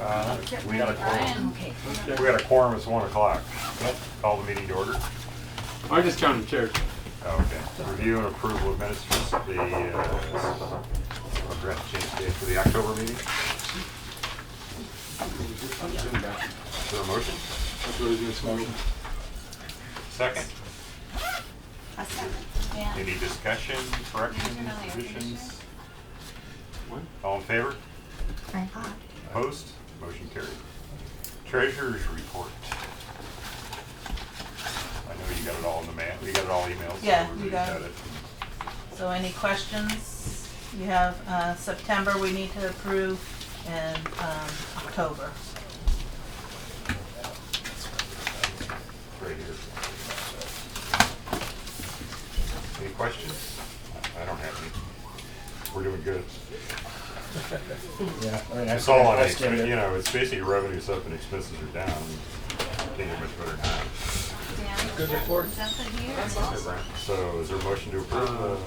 We got a quorum. Okay. We got a quorum, it's 1 o'clock. Yep. Call the meeting to order. I just counted chairs. Okay. Review and approval of minutes for the, forgot to change the date for the October meeting. Is there a motion? That's what it is, motion. Second? A second. Yeah. Any discussion, corrections, additions? What? All in favor? Aye. Opposed? Motion carried. Treasurer's report. I know you got it all in the mail. You got it all emailed. so Yeah, everybody you got it. So any questions? You have September we need to approve and October. Right here. Any questions? I don't have any. We're doing good. Yeah, I mean, It's all on, you know, it's basically revenues up and expenses are down. Can't get much better than that. Good report. Is that the year? So is there a motion to approve the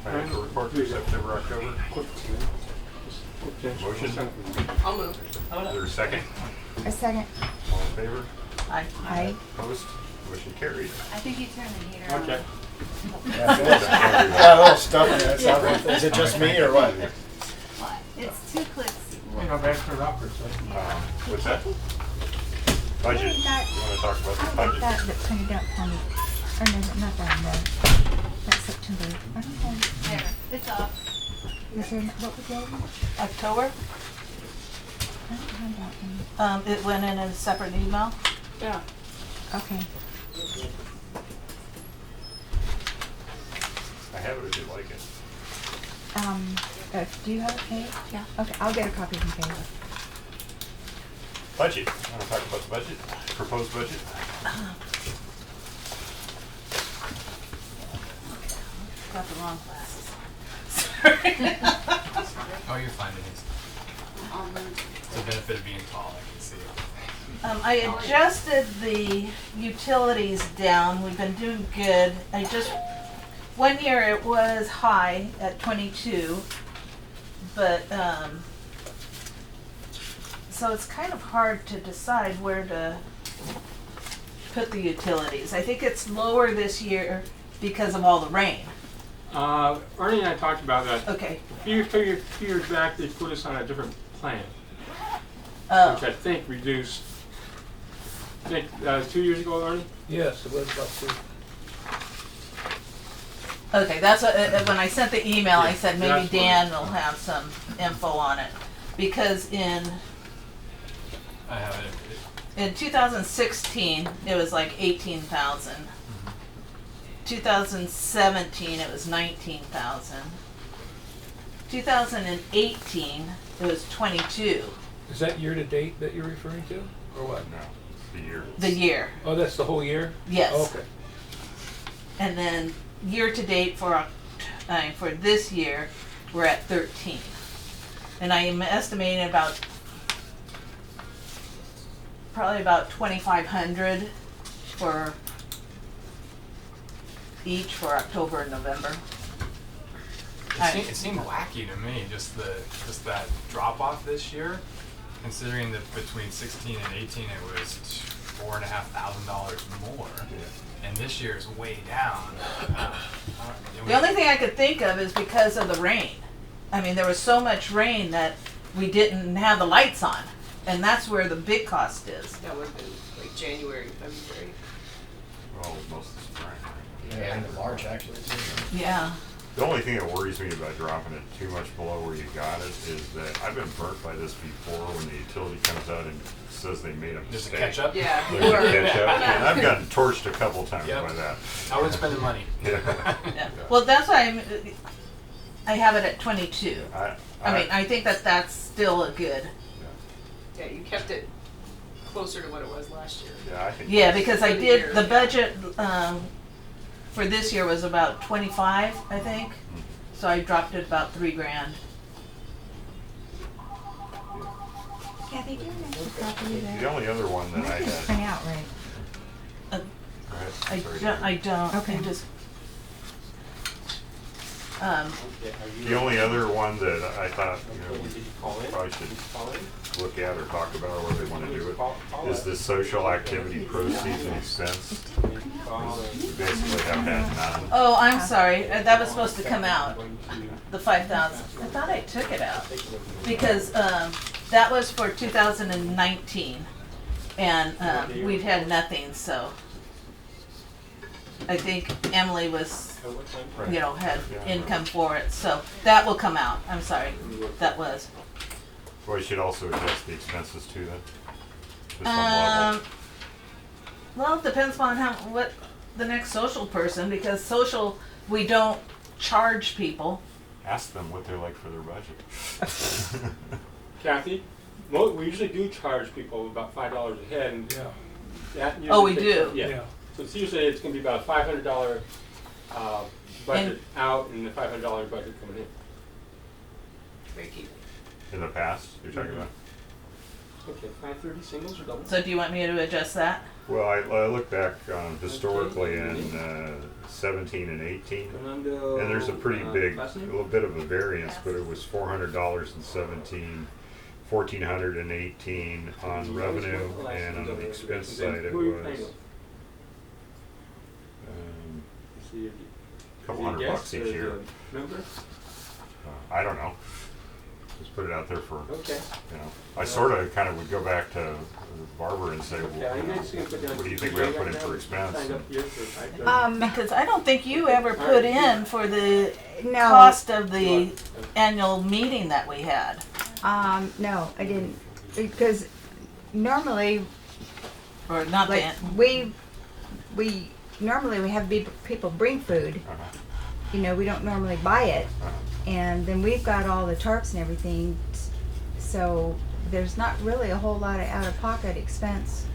financial report for September, October? Motion? I'll move. Is there a second? A second. All in favor? Aye. Aye. Opposed? Motion carried. I think you turned the heater on. Okay. Yeah, a little stuff in it. Is it just me or what? What? It's 2 clicks. Wait, I'll back it up for a second. What's that? Budget. You want to talk about the I like budget? that printed out for me. Or no, not that, no. That's September. Okay. There, it's off. Is there, what was the other one? October, I don't have that one. it went in a separate email. Yeah. Okay. I have it if you like it. Do you have a page? Yeah. Okay, I'll get a copy from Kayla. Budget. Want to talk about the budget? Proposed budget? Got the wrong glasses. Oh, you're fine. It's the benefit of being tall. I can see it. I adjusted the utilities down. We've been doing good. One year it was high at 22, but, so it's kind of hard to decide where to put the utilities. I think it's lower this year because of all the rain. Ernie and I talked about that. Okay. A few years back, they put us on a different plan, which I Oh, think reduced. I think 2 years ago, Ernie. Yes, it was about 2. okay, that's what, when I sent the email, I said maybe That's what- Dan will have some info on it. Because I have it. in 2016, it was like 18,000. 2017, it was 19,000. 2018, it was 22. Is that year to date that you're referring to, or what? No, the year. The year, Oh, that's the whole year? yes. Okay. And then year to date for this year, we're at 13. And I am estimating probably about 2,500 for each for October and November. It seemed wacky to me, just that drop off this year, considering that between 16 and 18 it was $4,500 more, and this year is way down. The only thing I could think of is because of the rain. I mean, there was so much rain that we didn't have the lights on, and that's where the big cost is. That would have been like January, February. Well, most of the spring. Yeah, end of March actually. Yeah. The only thing that worries me about dropping it too much below where you got it is that I've been burnt by this before when the utility comes out and says they made a Just mistake. to catch up. Yeah. There's a catch up, and I've gotten torched a couple times Yep. by that. I would spend the money. Yeah. Yeah. Well, that's why I have it at 22. I I think that's still a good. Yeah, you kept it closer to what it was last year. Yeah, I think. Yeah, because I For the did, year, the yeah. budget for this year was about 25, I think. So I dropped it about $3,000. Kathy, do you have an extra copy of that? The only other one that I Mine didn't had. print out right. Go ahead. Sorry, I don't. Okay. I just The only other one that I thought, we Did you call in? probably Did you should call in? look at or talk about, or whether they want to do it, is the social activity proceeds and expense. We basically have had none. Oh, I'm sorry, that was supposed to come out, the 5,000. I thought I took it out, because, that was for 2019, and, we've had nothing, so. I think Emily was, had income for it, so that will come out, I'm sorry, that was. Well, you should also adjust the expenses too then, to some level. Well, it depends on what the next social person, because social, we don't charge people. Ask them what they're like for their budget. Kathy, we usually do charge people about $5 a head, and Yeah. that usually Oh, we takes do? up- Yeah. Yeah. So it's usually it's going to be about a $500 budget out and the $500 budget coming in. Break even. In the past, you're talking about? Okay, 530 singles or doubles? So do you want me to adjust that? Well, I look back historically in 17 and 18, Fernando, and there's a pretty big, last a name? little bit of a variance, but it was $400 in 17, $1,400 in 18 on revenue, and on the expense side it Who are you playing was with? Is he a couple is he $100 guest each or year. the member? I don't know. Just put it out there for, Okay. I sort of kind of would go back to Barbara and say, Yeah, well, you guys can put down what do you think we have to put in right for now? expense? Signed up here for 530. Because I don't think you ever put in for the No, cost of the annual meeting that we had. no, I didn't, because normally, Or not like, the, we normally we have people bring food. Uh-huh. We don't normally buy it, Uh-huh. and then we've got all the tarps and everything, so there's not really a whole lot of out-of-pocket expense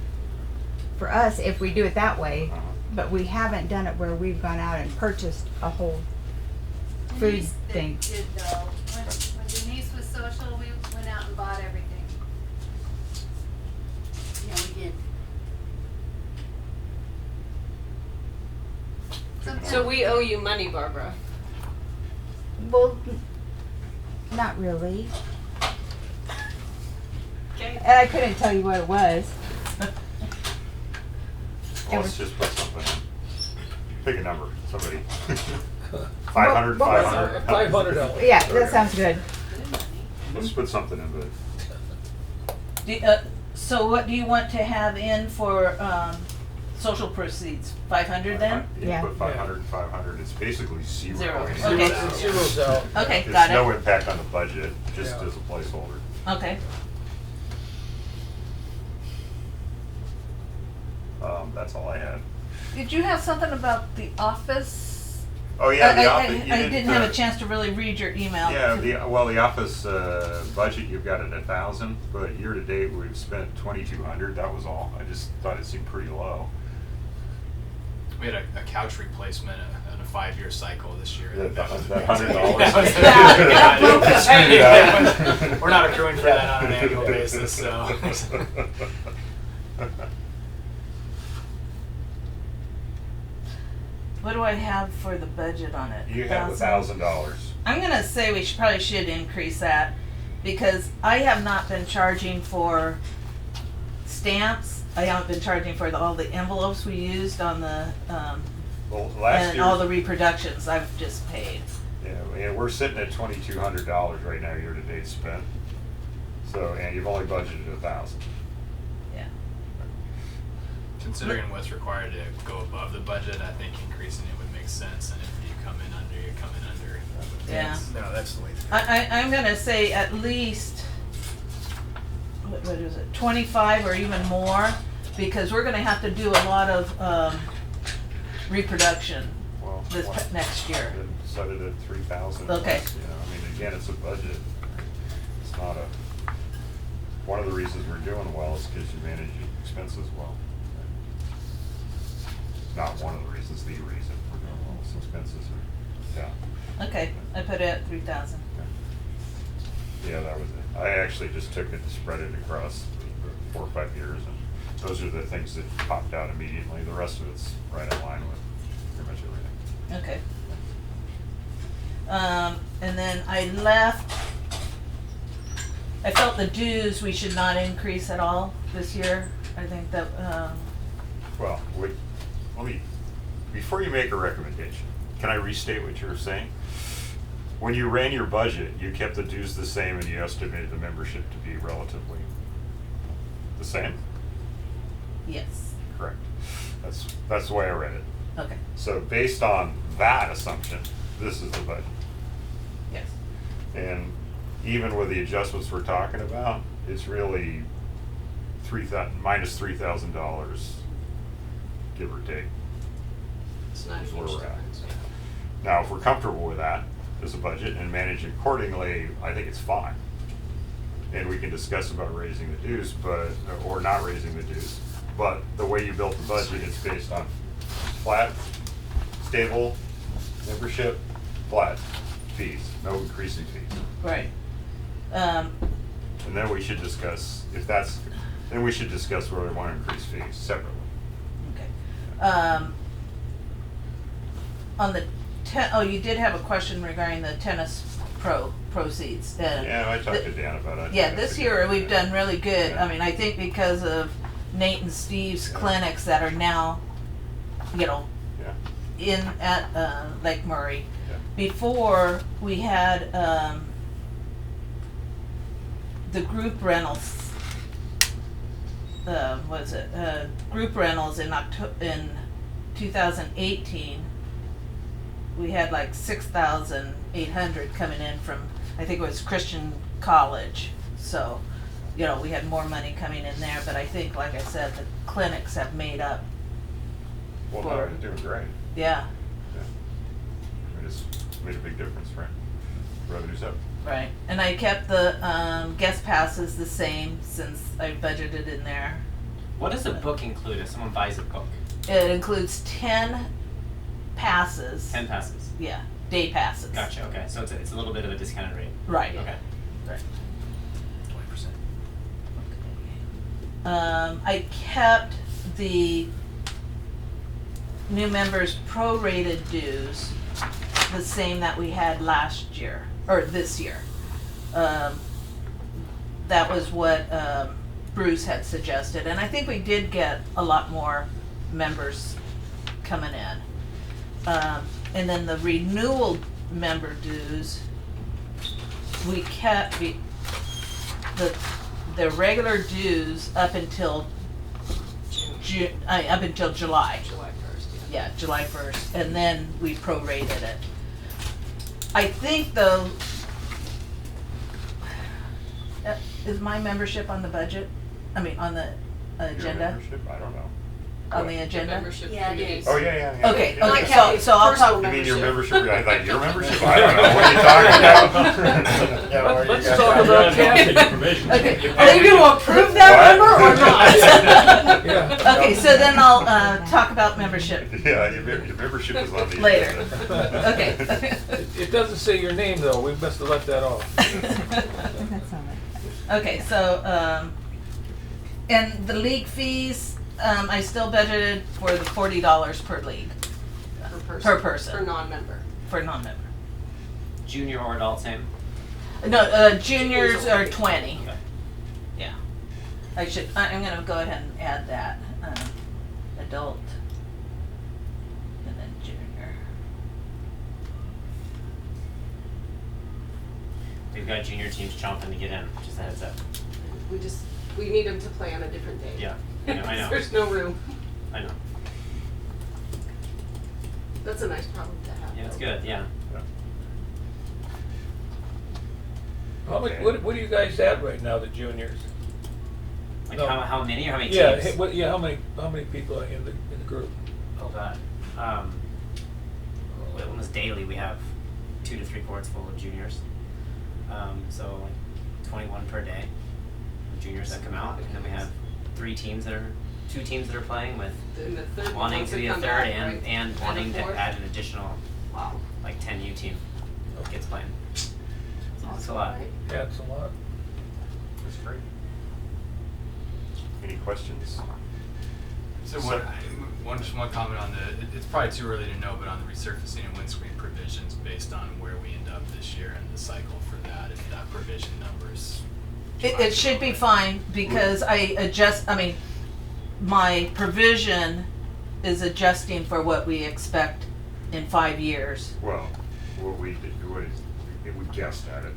for us if we do it that way. Uh-huh. But we haven't done it where we've gone out and purchased a whole food Denise thing. did though. When Denise was social, we went out and bought everything. Yeah, we did. So we owe you money, Barbara. Well, not really. Okay. And I couldn't tell you what it was. Well, let's just put something in. Pick a number, somebody. 500, What was 500. $500. Yeah, that sounds good. Let's put something in, but so what do you want to have in for social proceeds? 500 then? You Yeah. put 500 and 500, it's basically zero. Zero. anyway, Okay. so Zero's out. Okay, There's got no it. impact on the budget, just Yeah. as a placeholder. Okay. That's all I had. Did you have something about the office? Oh, yeah, the I office. didn't have a chance to really read your email. Yeah, the office budget, you've got at 1,000, but year to date, we've spent 2,200, that was all. I just thought it seemed pretty low. We had a couch replacement in a 5-year cycle this year. That $100. Yeah, we're not accruing for that on an annual basis, so. What do I have for the budget on it? You have $1,000? $1,000. I'm gonna say we probably should increase that, because I have not been charging for stamps. I haven't been charging for all the envelopes we used on the, Well, last and year. all the reproductions I've just paid. Yeah, we're sitting at $2,200 right now, year to date spent. So, and you've only budgeted 1,000. Yeah. Considering what's required to go above the budget, I think increasing it would make sense, and if you come in under, you come in under. Yeah. No, that's the way to go. I'm gonna say at least, what is it, 25 or even more, because we're gonna have to do a lot of, reproduction Well, this next year. then set it at 3,000. Okay. Again, it's a budget. It's not one of the reasons we're doing well is because you manage your expenses well. Not one of the reasons, the reason we're doing well is expenses are down. Okay, I put it at 3,000. Yeah, that was it. I actually just took it and spread it across 4 or 5 years, and those are the things that popped out immediately. The rest of it's right in line with pretty much everything. Okay. And then I felt the dues we should not increase at all this year. I think that, Well, wait, let me, before you make a recommendation, can I restate what you were saying? When you ran your budget, you kept the dues the same and you estimated the membership to be relatively the same? yes, Correct. That's the way I read it. okay, So based on that assumption, this is the budget. yes. And even with the adjustments we're talking about, it's really minus $3,000, give or take. It's not a Is where huge we're at. difference. Now, if we're comfortable with that as a budget and manage accordingly, I think it's fine. And we can discuss about raising the dues, or not raising the dues. But the way you built the budget, it's based on flat, stable, membership, flat fees, no increasing fees. Right. And then we should discuss, then we should discuss whether we want to increase fees separately. Okay. On the you did have a question regarding the tennis proceeds. Yeah, I talked to Dan about it. Yeah, this year we've done really good. Yeah. I mean, I think because of Nate and Steve's clinics that are now, Yeah, in at Lake Murray. yeah. Before we had the group rentals. Group rentals in 2018. We had like 6,800 coming in from, I think it was Christian College. So, we had more money coming in there, but I think, like I said, the clinics have made up. Well, no, For- it's doing great. Yeah, Yeah. I mean, it's made a big difference, right? Revenue's up. right. And I kept the guest passes the same since I budgeted in there. What does a book include if someone buys a book? It includes 10 passes. 10 passes. Yeah, day passes. Gotcha, okay. So it's a little bit of a discounted rate. Right. Okay. Right. 20%. I kept the new members' prorated dues the same that we had last year, or this year. That was what Bruce had suggested, and I think we did get a lot more members coming in. And then the renewal member dues, we kept the regular dues up until up until July. July 1st, yeah. Yeah, July 1st, and then we prorated it. I think though, is my membership on the budget? I mean, on the Your agenda? membership? I don't know. On the The agenda? membership Yeah, it fee. is. Oh, yeah, yeah. Okay, yeah. okay, Not counting so I'll personal talk. You mean your membership. membership? I thought your membership? I don't know. What are you talking about? Yeah, well, you Let's guys talk got- about Contact Kathy. information. Okay, are you gonna approve that What? number or not? Yeah. Okay, so then I'll talk about membership Yeah, your membership is on the later. agenda. Okay. It doesn't say your name though, we must have left that off. That's all right. Okay, so, and the league fees, I still budgeted for the $40 per league, Per person. For non-member. for non-member. Junior or adult, same? No, juniors are 20, Okay. yeah. I'm gonna go ahead and add that, adult, and then junior. We've got junior teams chomping to get in, just a heads up. We need them to play on a different day. Yeah, I know. There's no room. I know. That's a nice problem to have. Yeah, it's though. good, yeah. How much, what are you guys at right now, the juniors? Like No. how many or how many Yeah, teams? how many people are in the group? Oh god. Almost daily we have 2 to 3 courts full of juniors. So like 21 per day of juniors that come out, and then we have 2 teams that are playing with And the third wanting ones to that be a come third back, and right? and wanting a to fourth. add an additional Wow. like 10U team gets playing. It's a lot. Right? Yeah, it's a lot. That's great. Any questions? So just one comment on it's probably too early to know, but on the resurfacing and windscreen provisions, based on where we end up this year and the cycle for that, if that provision numbers. It should be fine because my provision is adjusting for what we expect in 5 years. Well, what we guessed at it.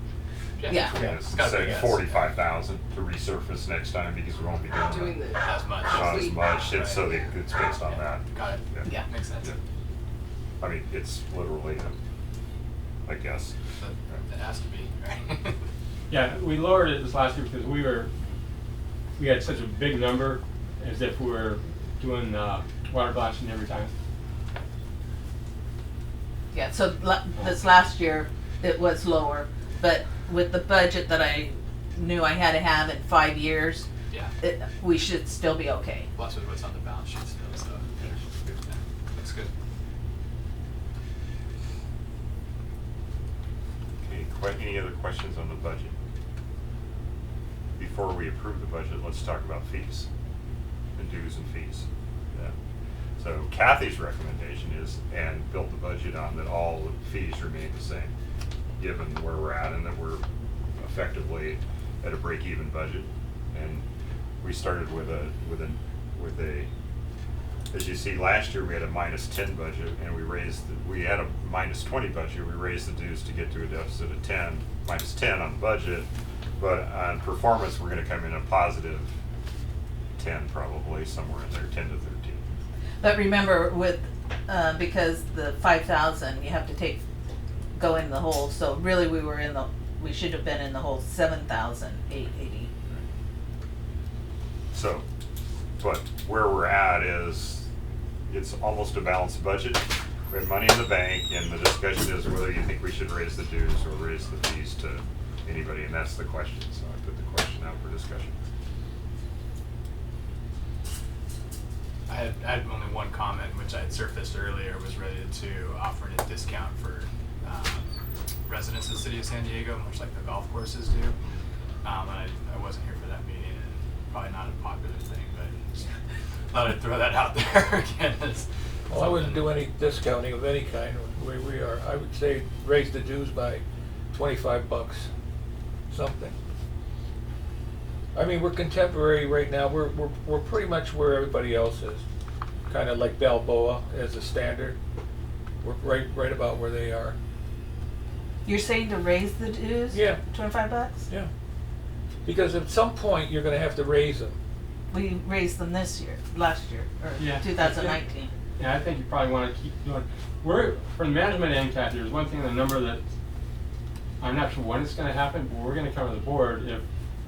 Yeah. It's gotta be a Say guess. 45,000 to resurface next time because we won't be Doing doing the. As much. not as Fleet. much, and Right. so it's based on that. Got it. Yeah. Makes sense. I mean, it's literally a guess. But it has to be, right? Yeah, we lowered it this last year because we had such a big number, as if we were doing water blasting every time. Yeah, so this last year, it was lower, but with the budget that I knew I had to have in 5 years, Yeah. we should still be okay. Plus with what's on the balance sheet still, so. Yeah. Looks good. Okay, any other questions on the budget? Before we approve the budget, let's talk about fees, and dues and fees. Yeah. So Kathy's recommendation is, and built the budget on, that all the fees remain the same, given where we're at and that we're effectively at a break-even budget. And we started with a, as you see, last year we had a -10 budget, and we had a -20 budget. We raised the dues to get to a deficit of -10 on the budget, but on performance, we're gonna come in a +10 probably, somewhere in there, 10 to 13. But remember, because the 5,000, you have to go in the hole, so really we should have been in the hole 7,880. So, but where we're at is, it's almost a balanced budget. We have money in the bank, and the discussion is whether you think we should raise the dues or raise the fees to anybody, and that's the question. So I put the question out for discussion. I had only one comment, which I had surfaced earlier, was related to offering a discount for residents of the city of San Diego, much like the golf courses do. And I wasn't here for that meeting, and probably not a popular thing, but just thought I'd throw that out there again. Well, I wouldn't do any discounting of any kind where we are. I would say raise the dues by $25, something. I mean, we're contemporary right now. We're pretty much where everybody else is. Kind of like Balboa as a standard. We're right about where they are. You're saying to raise the dues? Yeah. $25? Yeah. Because at some point you're going to have to raise them. We raised them last year, or Yeah. 2019. Yeah, I think you probably want to keep doing. From the management end, Kathy, there's one thing in the number that I'm not sure when it's going to happen, but we're going to come to the board if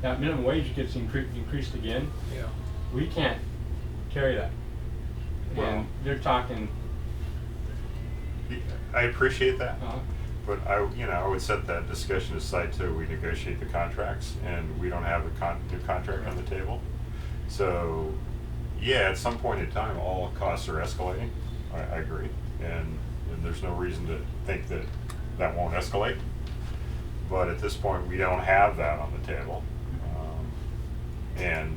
that minimum wage gets increased again. Yeah. We can't carry that. Well- And they're talking. I appreciate that. Uh, But I would set that discussion aside till we negotiate the contracts, and we don't have a new contract on the table. So, yeah, at some point in time, all costs are escalating. I agree, and there's no reason to think that that won't escalate. But at this point, we don't have that on the table. And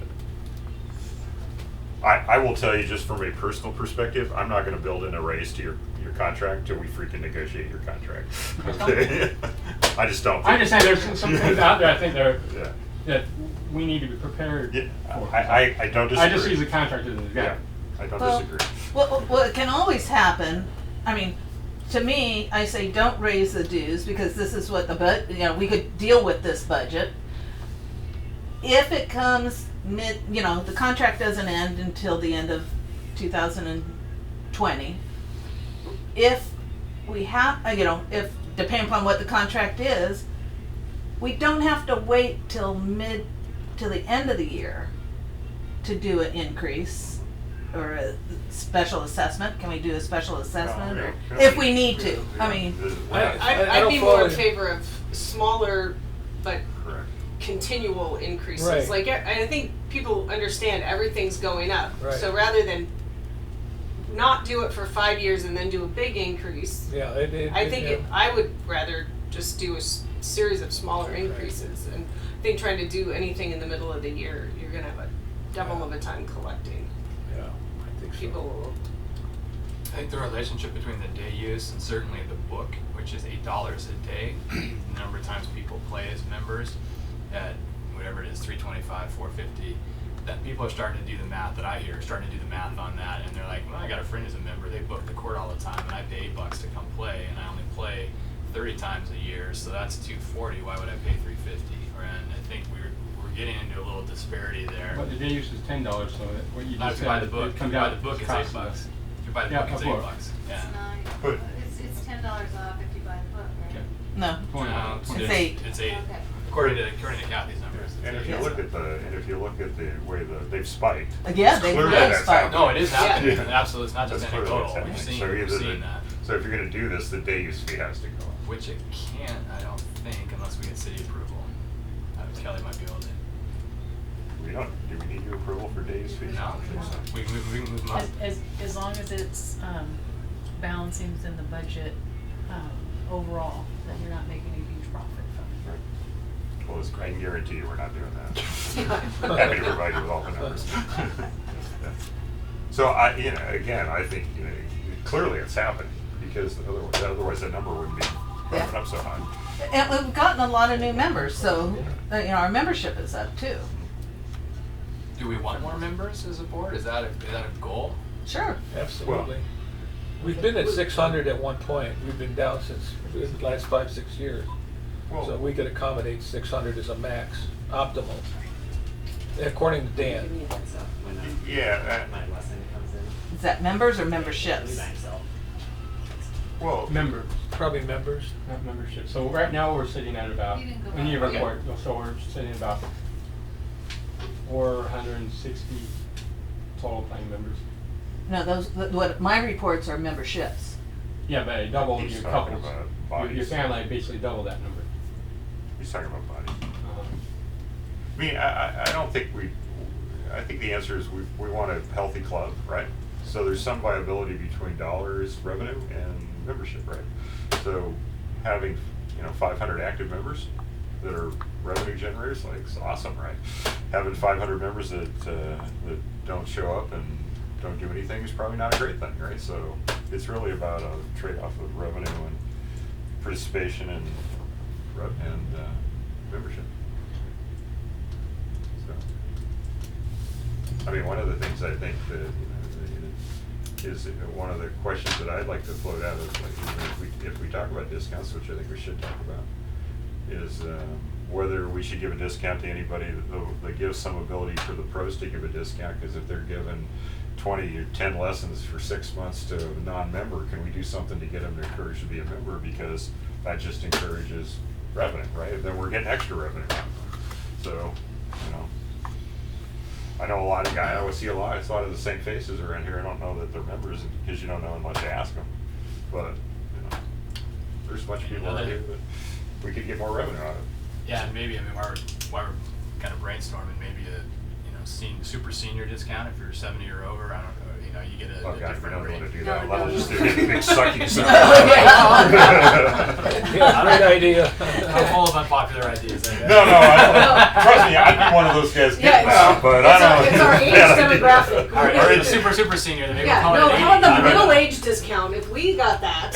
I will tell you, just from a personal perspective, I'm not gonna build in a raise to your contract till we freaking negotiate your contract. Okay? I just don't. I just say there's some things out there I think Yeah. that we need to be prepared Yeah, for. I don't disagree. I just use the contract as an Yeah, example. I don't Well, disagree. Well, it can always happen. I mean, to me, I say don't raise the dues because this is what we could deal with this budget. If it comes the contract doesn't end until the end of 2020. If we have, if depending upon what the contract is, we don't have to wait till the end of the year to do an increase or a special assessment. Can we do a special assessment or if we need to? I mean, I'd don't be follow more in you. favor of smaller but Correct. continual increases. Right. Like I think people understand everything's going up. Right. So rather than not do it for 5 years and then do a big increase, Yeah. I would rather just do a series of smaller increases. And I think trying to do anything in the middle of the year, you're gonna have a devil of a time collecting. Yeah. think so. people will. I think the relationship between the day use and certainly the book, which is $8 a day, the number of times people play as members at whatever it is, $325, $450, that people are starting to do the math, that I hear are starting to do the math on that, and they're like, well, I got a friend who's a member, they book the court all the time, and I pay $8 to come play, and I only play 30 times a year, so that's $240, why would I pay $350? And I think we're getting into a little disparity there. But the day use is $10, so that what you Not just if you buy said, the book, it if you comes buy out the book, it's cost $8. less. If you buy the Yeah, book, it's a book. $8. Yeah. It's nine, But- it's $10 off if you buy the book, right? Okay. No, $20. It's eight. It's 8. Okay. According to Kathy's numbers. And if you Yes. look at the way they've spiked. Yeah, it's they clear really that's spiked. happening. No, it is happening. Yeah. Absolutely, it's not just That's clearly what's anecdotal. We've happening. seen, So we've either seen that. So if you're gonna do this, the day use fee has to go up. Which it can't, I don't think, unless we get city approval. Kelly might be able to. Do we need your approval for day use fees? No, I don't think so. we can move them up. As long as it's balancing within the budget overall, then you're not making a huge profit from it. Right. Well, I can guarantee you we're not doing that. Happy to provide you with all the numbers. So again, I think, clearly it's happening because otherwise that number wouldn't be running up so high. And we've gotten a lot of new members, so, our membership is up too. Do we want more members as a board? Is that a goal? Sure. Absolutely. We've been at 600 at one point. We've been down since the last 5-6 years. Well- So we could accommodate 600 as a max, optimal, according to Dan. Yeah, Is that members or memberships? well, Members, Probably members. not membership. So right now we're sitting at about, You didn't go in your back. report, so we're sitting at about 460 total playing members. No, what my reports are memberships. Yeah, but it doubled He's your talking couples. about Your bodies. family basically doubled that number. he's talking about bodies. Um, I mean, I don't think I think the answer is we want a healthy club, right? So there's some viability between dollars revenue and membership, right? So having, 500 active members that are revenue generators, like, it's awesome, right? Having 500 members that don't show up and don't do anything is probably not a great thing, right? So it's really about a trade-off of revenue and participation and membership. So, I mean, one of the things I think that, is one of the questions that I'd like to float out is, like, if we talk about discounts, which I think we should talk about, is whether we should give a discount to anybody that gives some ability for the pros to give a discount, because if they're given 20 or 10 lessons for 6 months to a non-member, can we do something to get them to encourage to be a member, because that just encourages revenue, right? Then we're getting extra revenue out of them. So, I know a lot of guys, I always see a lot of the same faces around here. I don't know that they're members because you don't know unless you ask them. But, there's a bunch of people out here that we could get more revenue out of. Yeah, and maybe, while we're kind of brainstorming, maybe a, super senior discount if you're 70 or over. I don't know, you get a Oh, God, we different don't rate. want to do No, that. no, That'll no. just get a big sucky sound. Yeah, great idea. I'm full of unpopular ideas. I guess. No, trust me, I'd be one of those guys getting that, but I don't. It's our age demographic. All right, or the super senior, then maybe we'll Yeah, call it no, an 80. how about the middle age discount? If we got that,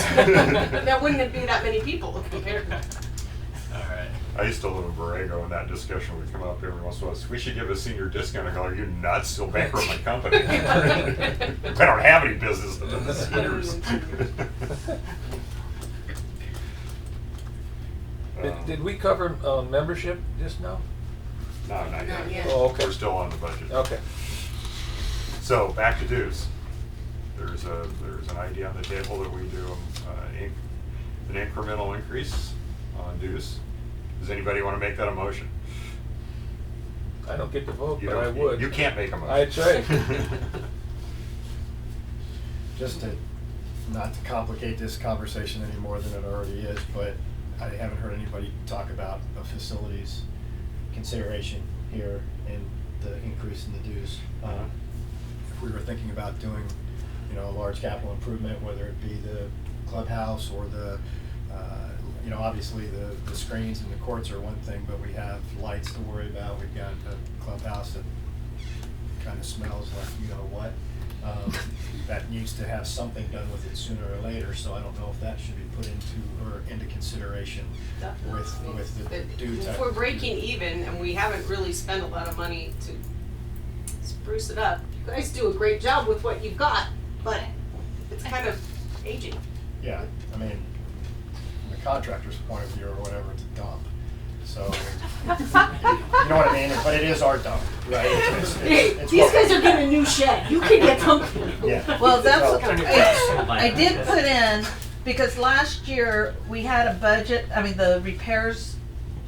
there wouldn't be that many people compared. All right. I used to live in Borrego, and that discussion would come up every once in a while. We should give a senior discount. I go, are you nuts? Still bankrupt my company. I don't have any business with the seniors. Did we cover membership just now? No, not Not yet. yet. Oh, okay. We're still on the budget. Okay. So back to dues. There's an idea on the table that we do an incremental increase on dues. Does anybody want to make that a motion? I don't get to vote, You but I don't- would. You can't make a motion. That's right. Just to, not to complicate this conversation any more than it already is, but I haven't heard anybody talk about a facilities consideration here in the increase in the dues. If we were thinking about doing, a large capital improvement, whether it be the clubhouse or the, obviously the screens and the courts are one thing, but we have lights to worry about. We've got a clubhouse that kind of smells like what. that needs to have something done with it sooner or later, so I don't know if that should be put into consideration with the due If time. we're breaking even and we haven't really spent a lot of money to spruce it up, you guys do a great job with what you've got, but it's kind of aging. Yeah, I mean, from the contractor's point of view or whatever, it's a dump. So, you know what I mean? But it is our dump, right? It's These what- guys are getting a new shed, you can get something. Yeah. Well, that's, So- I did put in, because last year we had a budget, I mean, the repairs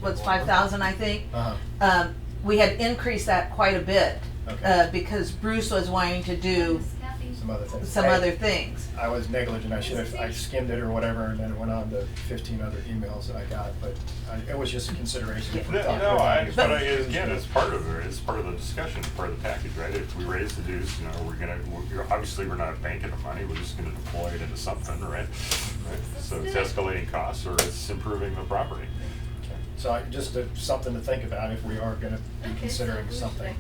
was 5,000, I think. Uh-huh. We had increased that quite a bit, Okay. because Bruce was wanting to do Some other things. some other things. I was negligent, I skimmed it or whatever, and then it went on to 15 other emails that I got, but it was just a consideration. If we thought Again, it's part of it, it's part of the discussion, part of the package, right? If we raise the dues, you know, obviously, we're not banking the money, we're just gonna deploy it into something, right? So it's escalating costs, or it's improving the property. So just something to think about, if we are gonna be considering something,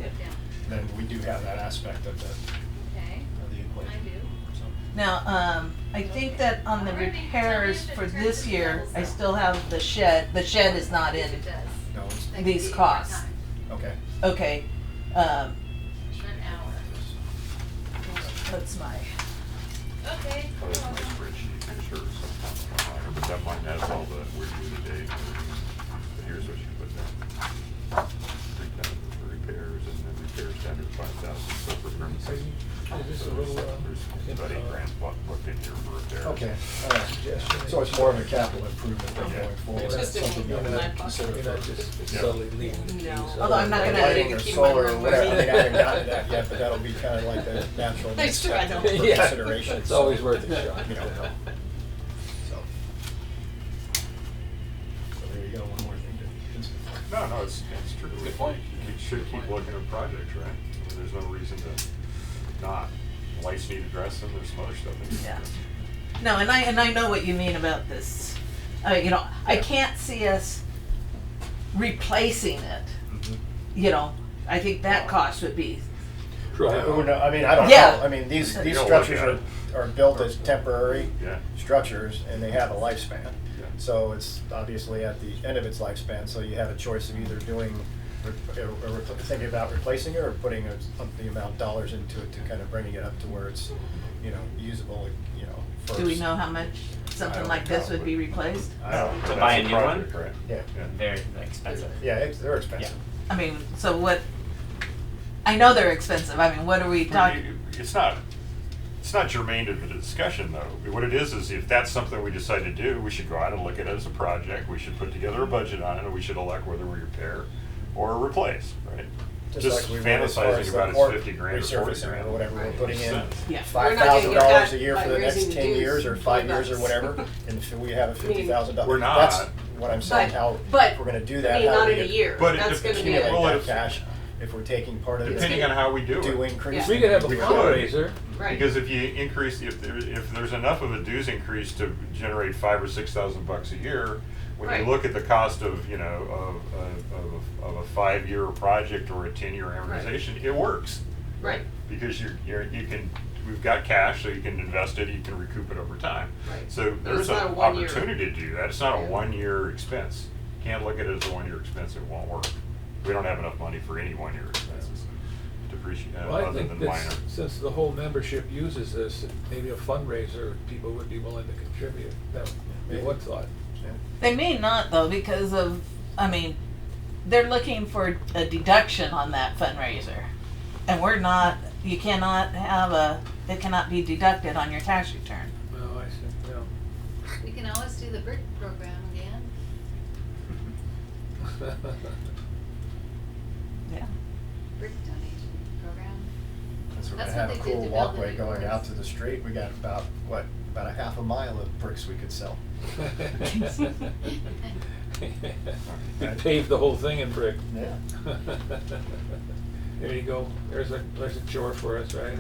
then we do have that aspect of the equation. I do. So, Now, I think that on the repairs for this year, I still have the shed is not in, It does. No, it's, That These could be costs. part-time. okay. okay, An hour. that's my, Okay. Oh, that's my spreadsheet, I'm sure sometime online, but that one has all the, we're due today. But here's what you put down. Breakdown for repairs, and then repairs down to 5,000, so for premises. Is this a little, There's about 8 grand booked in here for repairs. Okay, all right. So it's more of a capital improvement than Yeah. going forward. It's just That's something in you my have to pocket. consider You're not for- just Yeah. subtly leaving the keys. No. out. Although I'm not gonna- Lighting or keep my solar or room whatever, I running. mean, I haven't gotten to that yet, but that'll be kind of like the natural That's next true, I step know. for Yeah. consideration. It's always worth a shot. You don't know. So there you go, one more thing to consider. No, it's true. Good point. You should keep looking at projects, right? I mean, there's no reason to not. Lights need addressing, there's some other stuff that needs Yeah. addressing. no, and I know what you mean about this. You know, I can't see us replacing it, Mhm. you know, I think that cost would be, Right. Who knows? I mean, I don't Yeah. know. I mean, these You don't look structures at it. are built as temporary Yeah. structures, and they have a lifespan. Yeah. So it's obviously at the end of its lifespan, so you have a choice of either doing, thinking about replacing it, or putting the amount of dollars into it to kind of bringing it up to where it's, you know, usable, you know, first. do we know how much something like this would be replaced? I don't know. To buy a That's new one? project, right? Yeah. Very expensive. Yeah, they're expensive. I mean, so what, I know they're expensive, I mean, what are we Well, talking? It's not germane to the discussion, though. What it is if that's something we decide to do, we should go out and look at it as a project, we should put together a budget on it, and we should elect whether we repair or replace, right? Just like we went as far as fantasizing the about it's court 50 grand or 40 resurfacing grand. or whatever, we're Makes putting in sense. Yeah. $5,000 We're not gonna get a year that for the by next raising the 10 dues years or for 5 years or bucks. whatever, and if we have a $50,000. We're not. That's what I'm saying, But- how, but, if we're gonna do I that, mean, how not do in a we year, But it that's gonna be accumulate Well, that if- cash if we're taking part of it? Depending on how we do Do it. increase. We could have a We could. fundraiser. Right. Because if you increase, if there's enough of a dues increase to generate $5,000 or $6,000 a year, when you Right. look at the cost of, you know, of a 5-year project or a 10-year amortization, it works. Right. Because we've got cash, so you can invest it, you can recoup it over time. Right. So But there's it's an not a 1 year. opportunity to do that. It's not a Yeah. 1-year expense. Can't look at it as a 1-year expense, it won't work. We don't have enough money for any 1-year expenses, Well, I other think than that minor. since the whole membership uses this, maybe a fundraiser, people would be willing to contribute. That would be one thought. They may not though, because of, I mean, they're looking for a deduction on that fundraiser. And we're not, you cannot have it cannot be deducted on your tax return. No, I see, no. We can always do the brick program again. Yeah. Brick donation program. So we're That's gonna have what a they did cool to build the walkway new going out courts. to the street, we got about a half a mile of bricks we could sell. You paved the whole thing in brick. Yeah. There you go, there's a chore for us, right?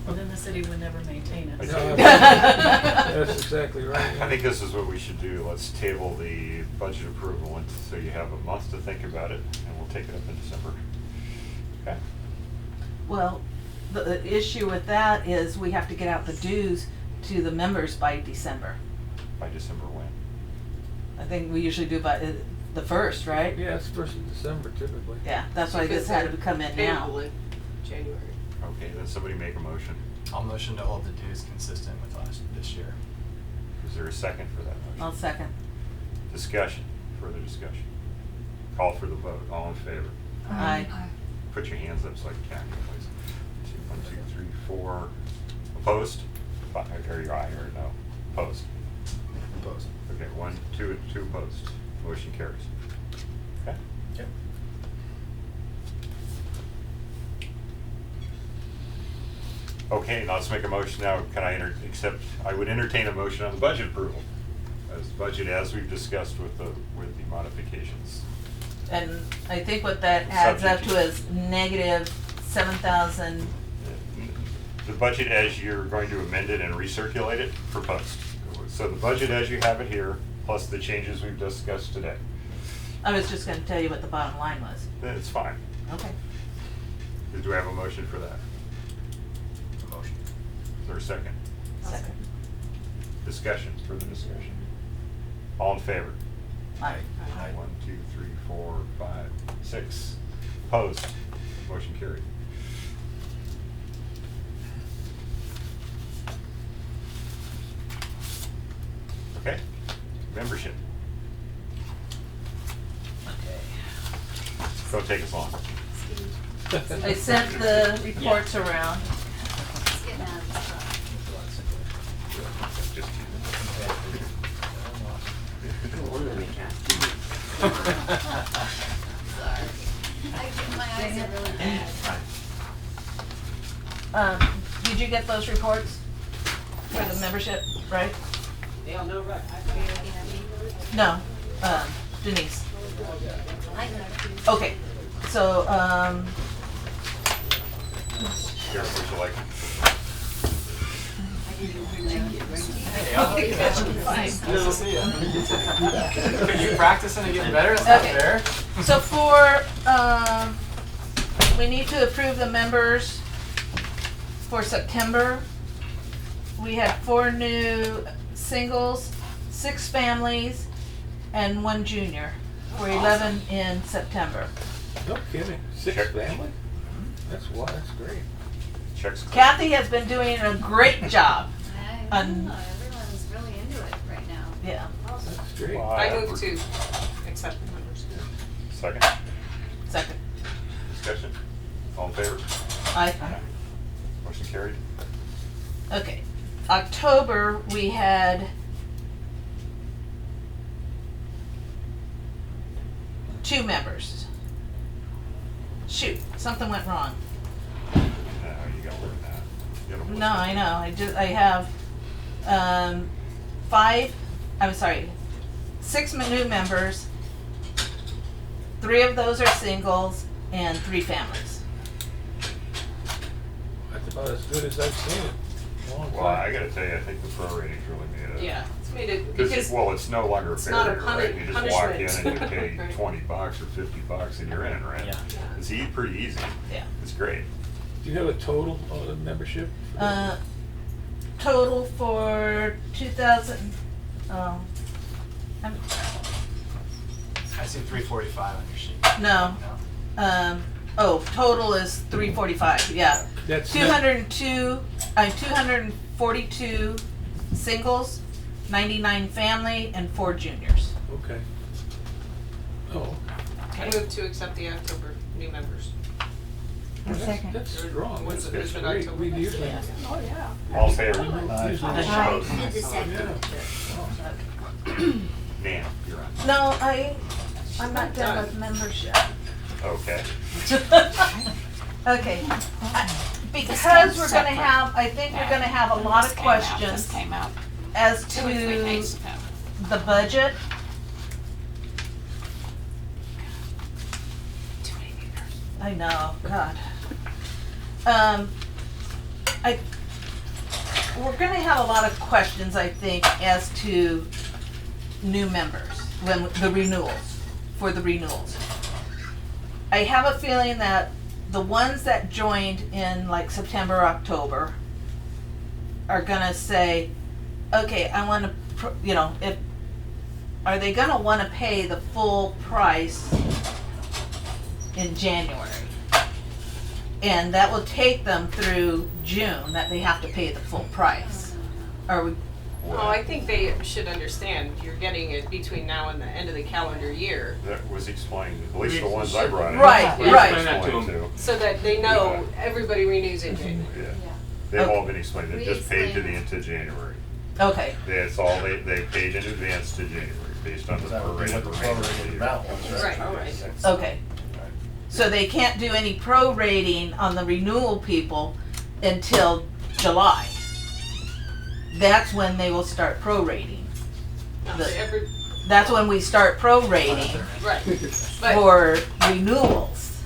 And then the city would never maintain I it. think- That's exactly right. I think this is what we should do. Let's table the budget approval, and so you have a month to think about it, and we'll take it up in December. Okay? Well, the issue with that is we have to get out the dues to the members by December. By December when? I think we usually do by the first, right? Yeah, it's first of December typically. Yeah, that's why Because this had to they're come in now. payable in January. Okay, then somebody make a motion. I'll motion to hold the dues consistent with this year. Is there a second for that motion? I'll second. Discussion, further discussion. Call for the vote, all in favor. Aye. Put your hands up so I can count you, please. 1, 2, 3, 4. Opposed? Or your aye or no? Opposed? Opposed. Okay, 1, 2, and 2 opposed. Motion carries. Okay? Yep. Okay, now let's make a motion now. Can I I would entertain a motion on the budget approval. As budget as we've discussed with the modifications. And I think what that adds up to is negative 7,000. The budget as you're going to amend it and recirculate it, proposed. So the budget as you have it here, plus the changes we've discussed today. I was just gonna tell you what the bottom line was. Then it's fine. Okay. Do I have a motion for that? Motion. Is there a second? Second. Discussion, further discussion. All in favor? Aye. 1, 2, 3, 4, 5, 6. Opposed? Motion carried. Okay, membership. Okay. Don't take us long. I sent the reports around. It's getting out of the truck. Just Sorry. My eyes are really bad. Did you get those reports for the membership, right? They all know, right? No, Denise. I know. Okay, so, Here, would you like? Nice to see you. Could you practice and get better? It's not Okay. fair. so for, we need to approve the members for September. We had 4 new singles, 6 families, and 1 junior, for 11 in September. No kidding. 6 Check. family? That's great. Checks. Kathy has been doing a great job. I know, everyone's really into it right now. Yeah. That's great. I move to accept the numbers. Second. Second. Discussion. All in favor? Aye. Motion carried. Okay. October, we had 2 members. Shoot, something went wrong. No, you gotta learn that. You gotta listen. No, I know, I have, 6 new members. 3 of those are singles and 3 families. That's about as good as I've seen it. Long Well, I time. gotta tell you, I think the prorating's really made it. Yeah, it's made it, Because, because well, it's no longer a it's not a barrier, right? You just walk in and you pay punishment. $20 or $50 and you're in, right? Yeah. It's pretty easy. Yeah. It's great. Do you have a total of the membership? Total for 2000, I see 345 on your sheet. no, total is 345, yeah. That's 242 singles, 99 family, and 4 juniors. Okay. Oh. I move to accept the October new members. Second. That's strong. Was it- That's was it great. October? We usually. Oh, yeah. All in favor? Usually Aye. opposed. Did the second. Nan, you're on. No, I'm not done with membership. Okay. Okay, because we're gonna have, I think we're gonna have a lot of questions as to the budget. I know, God. We're gonna have a lot of questions, I think, as to new members, for the renewals. I have a feeling that the ones that joined in like September, October are gonna say, okay, I wanna, are they gonna wanna pay the full price in January? And that will take them through June, that they have to pay the full price. Are we, Well, I think they should understand you're getting it between now and the end of the calendar year, That was explained, at least the ones I brought in. Right, was right. explained to. so that they know everybody renews in January. Yeah, Yeah. they've all Okay. been explained, they're We just paid to explained the end of January. okay, That's all, they paid in advance to January, based on the That would be prorated what the remainder of the prorated year. amount was, right? Right. okay. So they can't do any prorating on the renewal people until July. That's when they will start prorating. Not The- for every, That's when we start prorating right, but, for renewals.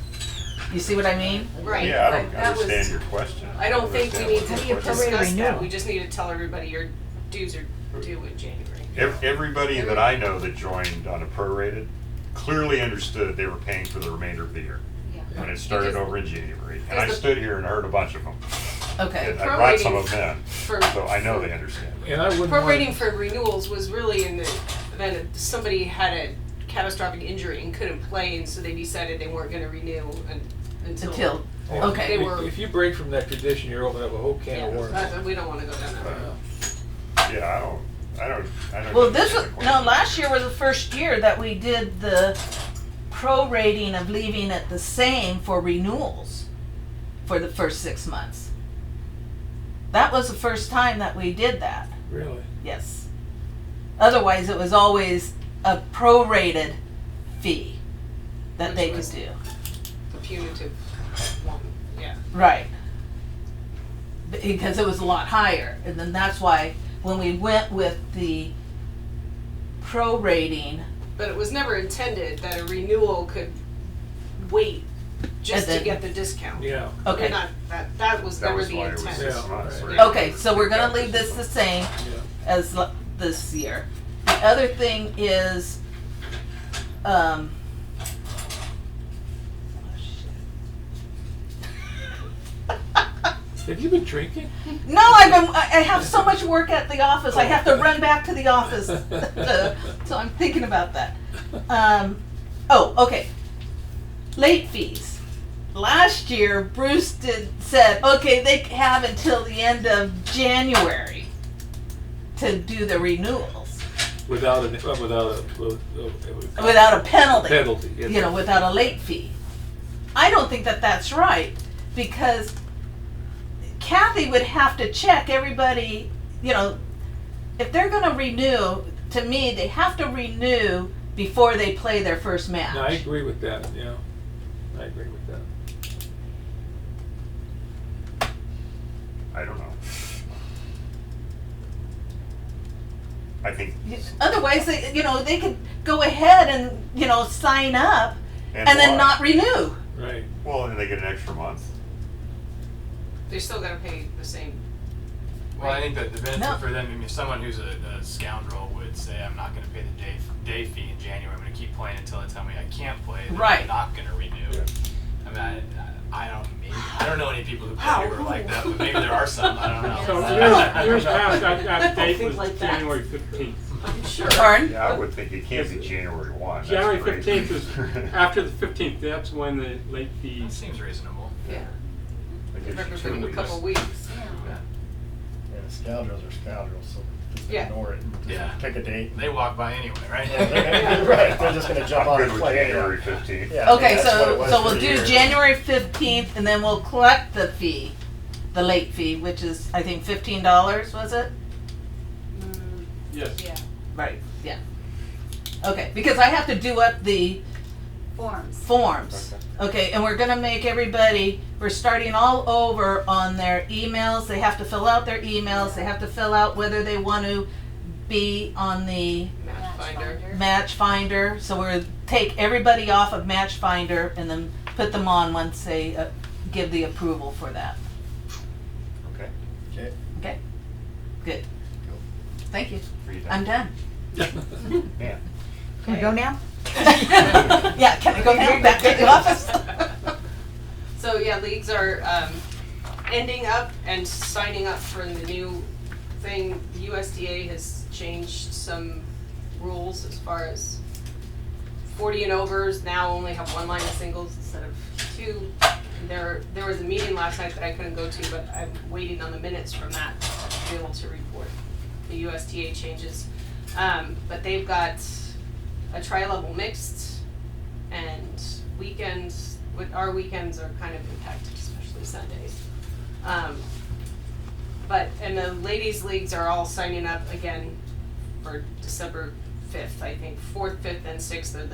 You see what I mean? right, Yeah, I but don't that was, understand your question. I don't think we need to How do you prorate a discuss that, renewal? we just need to tell everybody your dues are due in January. Everybody that I know that joined on a prorated clearly understood they were paying for the remainder of the year. Yeah. When it started just- over in January, and I Because the- stood here and heard a bunch of them. Okay, And I brought some Prorating of them in, for- so I know they understand. And I wouldn't want. Prorating for renewals was really in the event if somebody had a catastrophic injury and couldn't play, and so they decided they weren't gonna renew until. okay. They were- If you break from that tradition, you're opening up a whole can of worms. We don't wanna go down that road. Yeah, I don't. Well, this was, understand the no, question. last year was the first year that we did the prorating of leaving it the same for renewals for the first 6 months. That was the first time that we did that, Really? yes. Otherwise, it was always a prorated fee that Which they could was- do. The punitive one, yeah. Right. Because it was a lot higher, and then that's why when we went with the prorating, But it was never intended that a renewal could wait just And then- to get the discount. Yeah. okay. Not, that was That never was the why it was intent. 6 Yeah, months. right. right? Okay, so we're gonna leave this the same Yeah. as this year. The other thing is, oh, Have you been drinking? no, I have so much work at the office, I have to run back to the office, so I'm thinking about that. Okay, late fees. Last year, Bruce said, okay, they have until the end of January to do the renewals, Without a without a penalty. penalty. You know, without a late fee. I don't think that that's right, because Kathy would have to check everybody, you know, if they're gonna renew, to me, they have to renew before they play their first match. No, I agree with that, yeah. I agree with that. I don't know. I think. Otherwise, they, you know, they could go ahead and, you know, sign up and then why? not renew. Right. Well, and they get an extra month. They're still gonna pay the same. Well, I think that the benefit No. for them, I mean, someone who's a scoundrel would say, I'm not gonna pay the day fee in January, I'm gonna keep playing until they tell me I can't play, then Right. I'm not gonna renew. Yeah. I mean, I don't know any people who play who are like that, but maybe there are some, I don't know. So years past, that date Things was like that. January 15th. I'm sure. Pardon? Yeah, I would think it can't be January 1. That's January crazy. 15th is, after the 15th, that's when the late That fees. seems reasonable. Yeah. That Give gives you 2 everybody a weeks. couple weeks. Yeah, scoundrels are scoundrels, so just Yeah. ignore it. Just Yeah. Pick a date. They walk by anyway, right? Yeah, they're, right, they're just gonna jump I'm on good and with play January anyhow. 15th. Yeah, I mean, Okay, that's what it so, was so for we'll the do year. January 15th, and then we'll collect the fee, the late fee, which is, I think, $15, was it? Yes. Yeah, Right, yeah. Okay, because I have to do up the forms. forms. Okay, and we're gonna make everybody, we're starting all over on their emails. They have to fill out their emails. They have to fill out whether they want to be on the Match finder. Match Finder. So we're take everybody off of Match Finder and then put them on once they give the approval for that. Okay. Okay. Okay? Good. Thank you. Are you done? I'm done. Yeah. Can we go now? Yeah, can I go now back to the office? So yeah, leagues are ending up and signing up for the new thing. The USDA has changed some rules as far as 40 and overs now only have one line of singles instead of two. There was a meeting last night that I couldn't go to, but I'm waiting on the minutes from that to be able to report the USDA changes. But they've got a tri-level mixed and weekends. Our weekends are kind of impacted, especially Sundays. And the ladies' leagues are all signing up again for December 5th, I think. 4th, 5th, and 6th are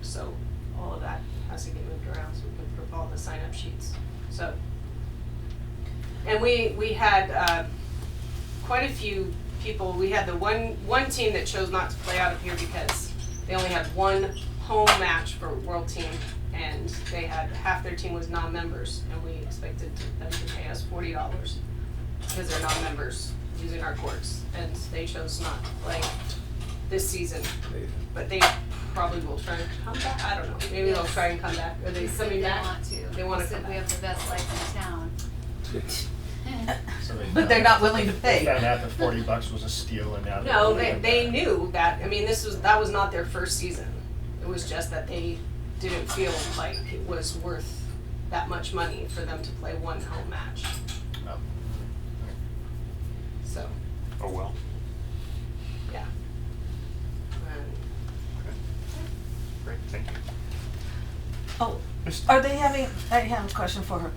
so all of that has to get moved around so we can put all the sign-up sheets. So, and we had quite a few people. We had the one team that chose not to play out of here because they only had one home match for World Team, and they had half their team was non-members, and we expected them to pay us $40 because they're non-members using our courts, and they chose not to play this season. But they probably will try and come back. I don't know. Maybe they'll try and come back. Are they coming back? They want to. They want to They come said we back. have the best lights in town. So But they're not willing to They pay. found out that $40 was a steal and now. No, they're they back. knew that. I mean, that was not their first season. It was just that they didn't feel like it was worth that much money for them to play one home match. Oh. So, Oh, well. yeah. Great, thank you. Oh, are they having, I have a question for her.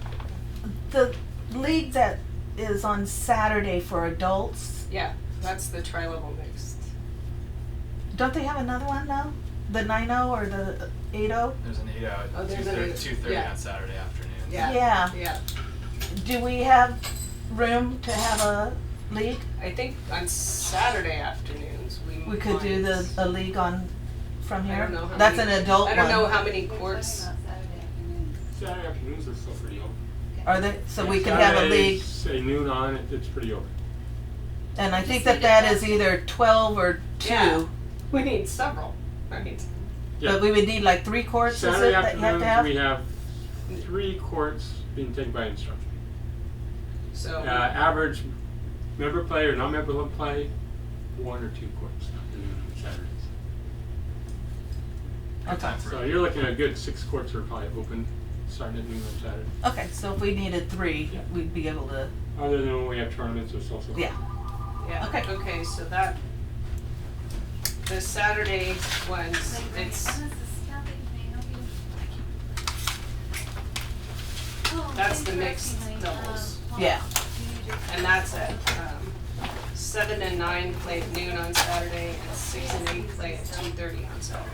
The league that is on Saturday for adults, Yeah, that's the tri-level mixed. don't they have another one now? The 9-0 or the 8-0? There's an 8 out Oh, at there's an 8 2:30 yeah. on Saturday afternoon. Yeah. Yeah. Yeah. Do we have room to have a league? I think on Saturday afternoons We could do a league on, from I here? don't know how That's many- an adult I don't know one. how many We're courts. talking about Saturday afternoon. Saturday afternoons are still pretty open. Are they, so we could have a league, Say noon on, it's pretty open. and I Just think need that to is have- either 12 or 2. Yeah. We need several, right? But we would need like 3 courts, is it, Saturday that you have to afternoons, have? we have 3 courts being taken by instruction. So, Average member play or non-member play, 1 or 2 courts afternoon on Saturdays. Good time for So it. you're looking at a good 6 courts are probably open, starting at noon on Saturday. Okay, so if we needed 3, Yeah. we'd be able to, Other than when we have tournaments or social. yeah. yeah, Okay. okay, so that, the Saturday ones, Wait, it's, Dennis is Kathy, may I help you? Oh, that's thanks the for mixed asking, honey. doubles. Hold Yeah. on. You need your- and that's at, 7 and 9 play at noon on Saturday, and 6 and 8 play at 2:30 on Saturday.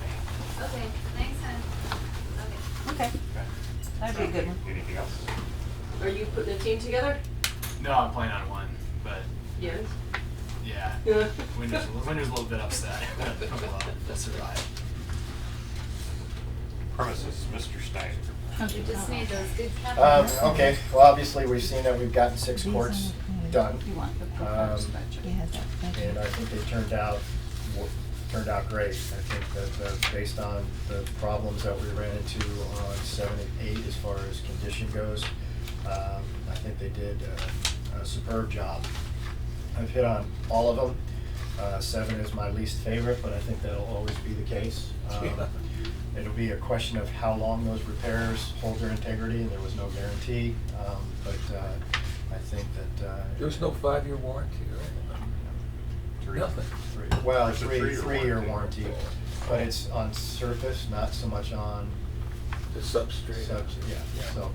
Okay, thanks, hon. Okay. Okay, that'd be a good one. Anything else? Are you putting a team together? No, I'm playing on one, but Yes. yeah, Yeah. Winter's a little bit upset. Well, we'll survive. Premises, Mr. Stein. You just need those good Um, cabinets. okay, well, obviously, we've seen that we've gotten 6 These courts are the- done. You want the Um, proposed budget. He has that budget. And I think they turned out great. I think that based on the problems that we ran into on 7 and 8 as far as condition goes, I think they did a superb job. I've hit on all of them. 7 is my least favorite, but I think that'll always be the case. It'll be a question of how long those repairs hold their integrity, and there was no guarantee. But I think that. There's no 5-year warranty or anything. Nothing. Well, It's a 3-year 3-year warranty, but it's on surface, not so much on The substrate. subs, yeah,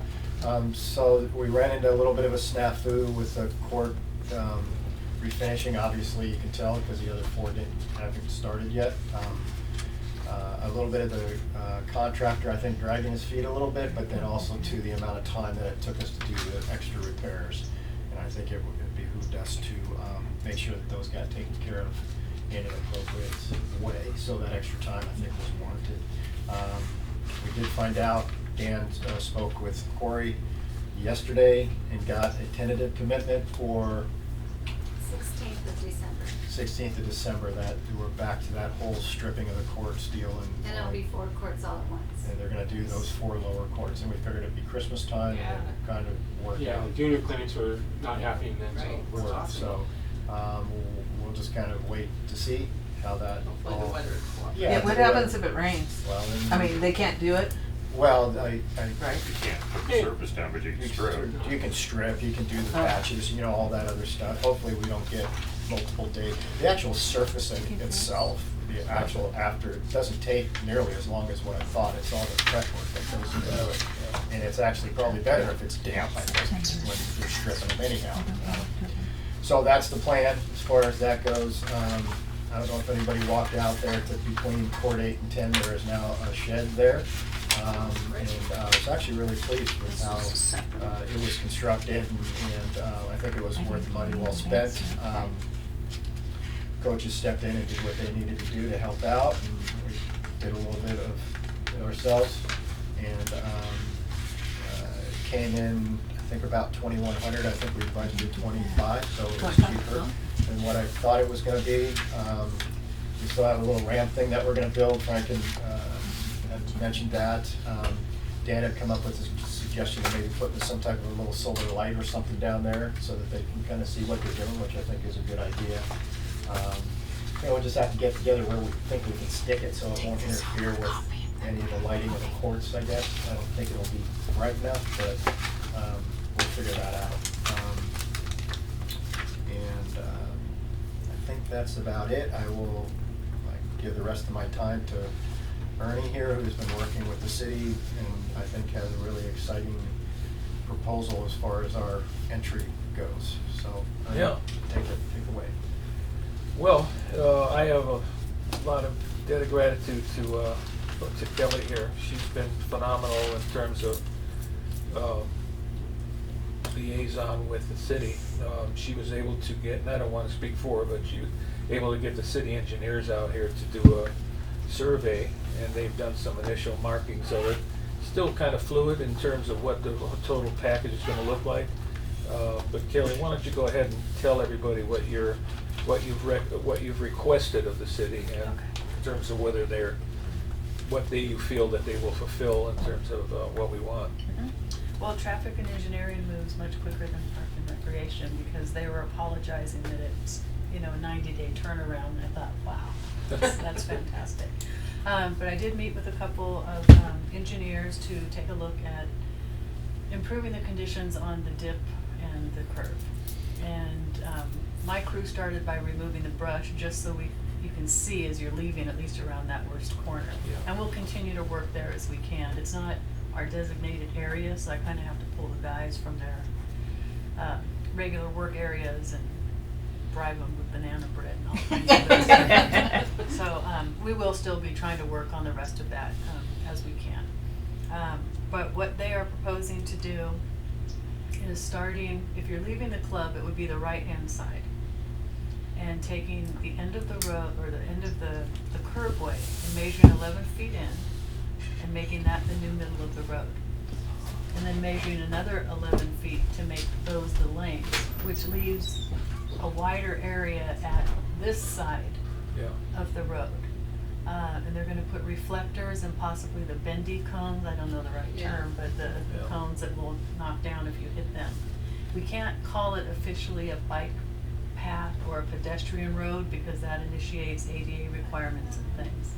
so we ran into a little bit of a snafu with the court, refinishing, obviously you can tell, because the other 4 haven't started yet. A little bit of the contractor, I think, dragging his feet a little bit, but then also to the amount of time that it took us to do the extra repairs. And I think it behooved us to make sure that those got taken care of in an appropriate way, so that extra time, I think, was warranted. We did find out, Dan spoke with Corey yesterday and got a tentative commitment for 16th of December. 16th of December, that, we're back to that whole stripping of the courts deal and. And it'll be 4 courts all at once. And they're gonna do those 4 lower courts, and we figured it'd be Christmas time, Yeah. and it kind of worked Yeah, out. junior clinics were not happening then, so. Right. we're Worked, awesome. So, we'll just kind of wait to see how that Hopefully all. the weather cooperates. Yeah, Yeah, what the weather- happens if it rains? Well, then. I mean, they can't do it, Well, right? You can't put the surface down, but you can strip. You can strip, you can do the Oh. patches, you know, all that other stuff. Hopefully, we don't get multiple days. The actual surfacing itself, the actual after, it doesn't take nearly as long as what I thought. It's all the prep work that goes into it. And it's actually probably better if it's damp, I think, when you're stripping them anyhow. So that's the plan as far as that goes. I don't know if anybody walked out there to between court 8 and 10, there is now a shed there. And I was actually really pleased with how it was constructed, and I think it was worth the money well spent. Coaches stepped in and did what they needed to do to help out, and we did a little bit of it ourselves. And it came in, I think, about $2,100. I think we budgeted $25, so it was cheaper than what I thought it was gonna be. We still have a little ramp thing that we're gonna build. Frank had mentioned that. Dan had come up with a suggestion of maybe putting some type of a little solar light or something down there so that they can kind of see what they're doing, which I think is a good idea. We'll just have to get together where we think we can stick it so it won't interfere with any of the lighting of the courts, I guess. I don't think it'll be bright enough, but we'll figure that out. And I think that's about it. I will give the rest of my time to Ernie here, who's been working with the city and I think has a really exciting proposal as far as our entry goes. So, Ernie, Yeah. take away. Well, I have a lot of debt of gratitude to Kelly here. She's been phenomenal in terms of liaison with the city. She was able to get, and I don't want to speak for her, but she was able to get the city engineers out here to do a survey, and they've done some initial markings. So it's still kind of fluid in terms of what the total package is going to look like. But Kelly, why don't you go ahead and tell everybody what you've requested of the city, and in terms of whether you feel that they will fulfill in terms of what we want. Well, traffic and engineering moves much quicker than park and recreation because they were apologizing that it's, a 90-day turnaround. And I thought, wow, that's fantastic. But I did meet with a couple of engineers to take a look at improving the conditions on the dip and the curve. And my crew started by removing the brush just so you can see as you're leaving, at least around that worst corner. Yeah. And we'll continue to work there as we can. It's not our designated area, so I kind of have to pull the guys from their regular work areas and bribe them with banana bread and all kinds of things. So we will still be trying to work on the rest of that as we can. But what they are proposing to do is starting, if you're leaving the club, it would be the right-hand side. And taking the end of the road, or the end of the curbway, and measuring 11 feet in, and making that the new middle of the road. And then measuring another 11 feet to make those the lanes, which leaves a wider area at this side of the road. And they're gonna put reflectors and possibly the bendy cones, I don't know the right term, but the cones that will knock down if you hit them. We can't call it officially a bike path or a pedestrian road because that initiates ADA requirements and things.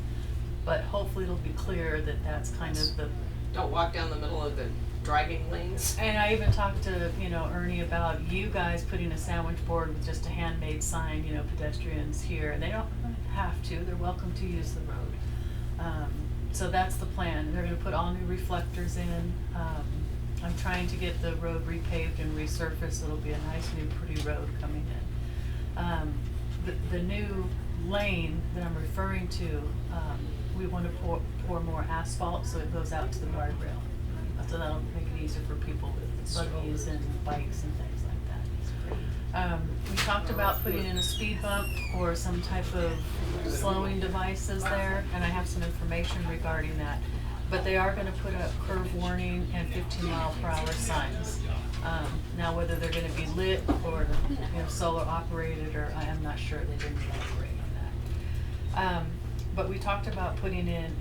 But hopefully it'll be clear that that's kind of the. Don't walk down the middle of the driving lanes. And I even talked to, Ernie about you guys putting a sandwich board with just a handmade sign, pedestrians here, and they don't have to, they're welcome to use the road. So that's the plan. They're gonna put all new reflectors in. I'm trying to get the road repaved and resurfaced, so it'll be a nice new pretty road coming in. The new lane that I'm referring to, we wanna pour more asphalt so it goes out to the guardrail. So that'll make it easier for people with buggies and bikes and things like that. We talked about putting in a speed bump or some type of slowing devices there, and I have some information regarding that. But they are gonna put up curve warning and 15-mile-per-hour signs. Now, whether they're gonna be lit or, solar operated, or I am not sure, they didn't elaborate on that. But we talked about putting in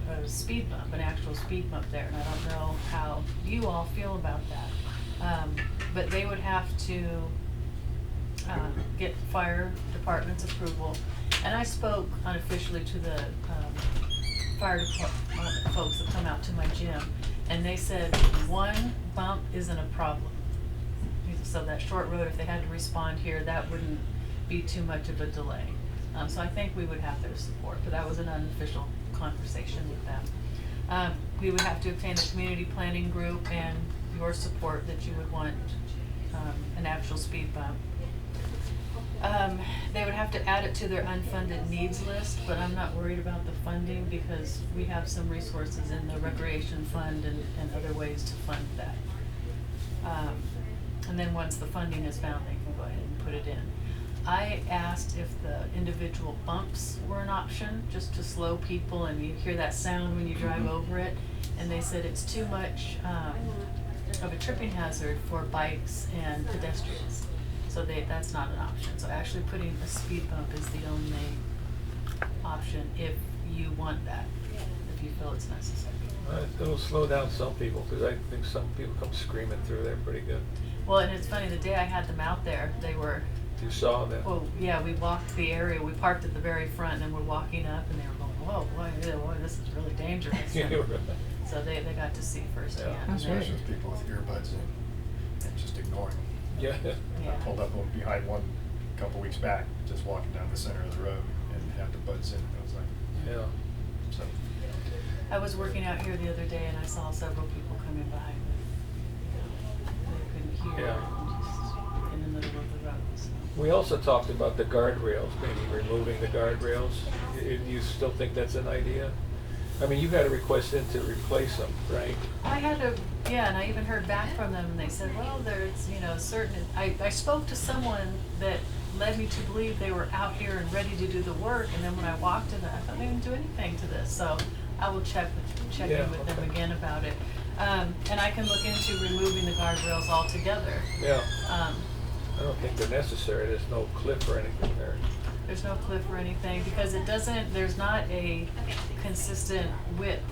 a speed bump, an actual speed bump there, and I don't know how you all feel about that. But they would have to get fire department's approval, and I spoke unofficially to the fire department folks that come out to my gym, and they said one bump isn't a problem. So that short road, if they had to respond here, that wouldn't be too much of a delay. So I think we would have their support, but that was an unofficial conversation with them. We would have to obtain the community planning group and your support that you would want an actual speed bump. They would have to add it to their unfunded needs list, but I'm not worried about the funding because we have some resources in the recreation fund and other ways to fund that. And then once the funding is found, they can go ahead and put it in. I asked if the individual bumps were an option, just to slow people, and you hear that sound when you drive over it, and they said it's too much of a tripping hazard for bikes and pedestrians. So that's not an option. So actually putting a speed bump is the only option if you want that, if you feel it's necessary. It'll slow down some people, because I think some people come screaming through there pretty good. Well, and it's funny, the day I had them out there, they were, You saw them. well, yeah, we walked the area, we parked at the very front, and then we're walking up, and they were going, whoa, boy, this is really dangerous. Yeah, And right. so they got to see firsthand. Yeah. and they- Especially with people with earbuds in and just ignoring them. Yeah. Yeah. I pulled up behind one a couple weeks back, just walking down the center of the road and had the buds in. I was like, Yeah. so. I was working out here the other day, and I saw several people coming by, but they couldn't hear, Yeah. just in the middle of the road, so. We also talked about the guardrails, maybe removing the guardrails. You still think that's an idea? I mean, you had a request in to replace them, right? I had to, yeah, and I even heard back from them, and they said, well, there's, certain, I spoke to someone that led me to believe they were out here and ready to do the work, and then when I walked in, I thought they didn't do anything to this, so I will check in Yeah, with them okay. again about it. And I can look into removing the guardrails altogether. Yeah. Um, I don't think they're necessary. There's no cliff or anything there. There's no cliff or anything, because there's not a consistent width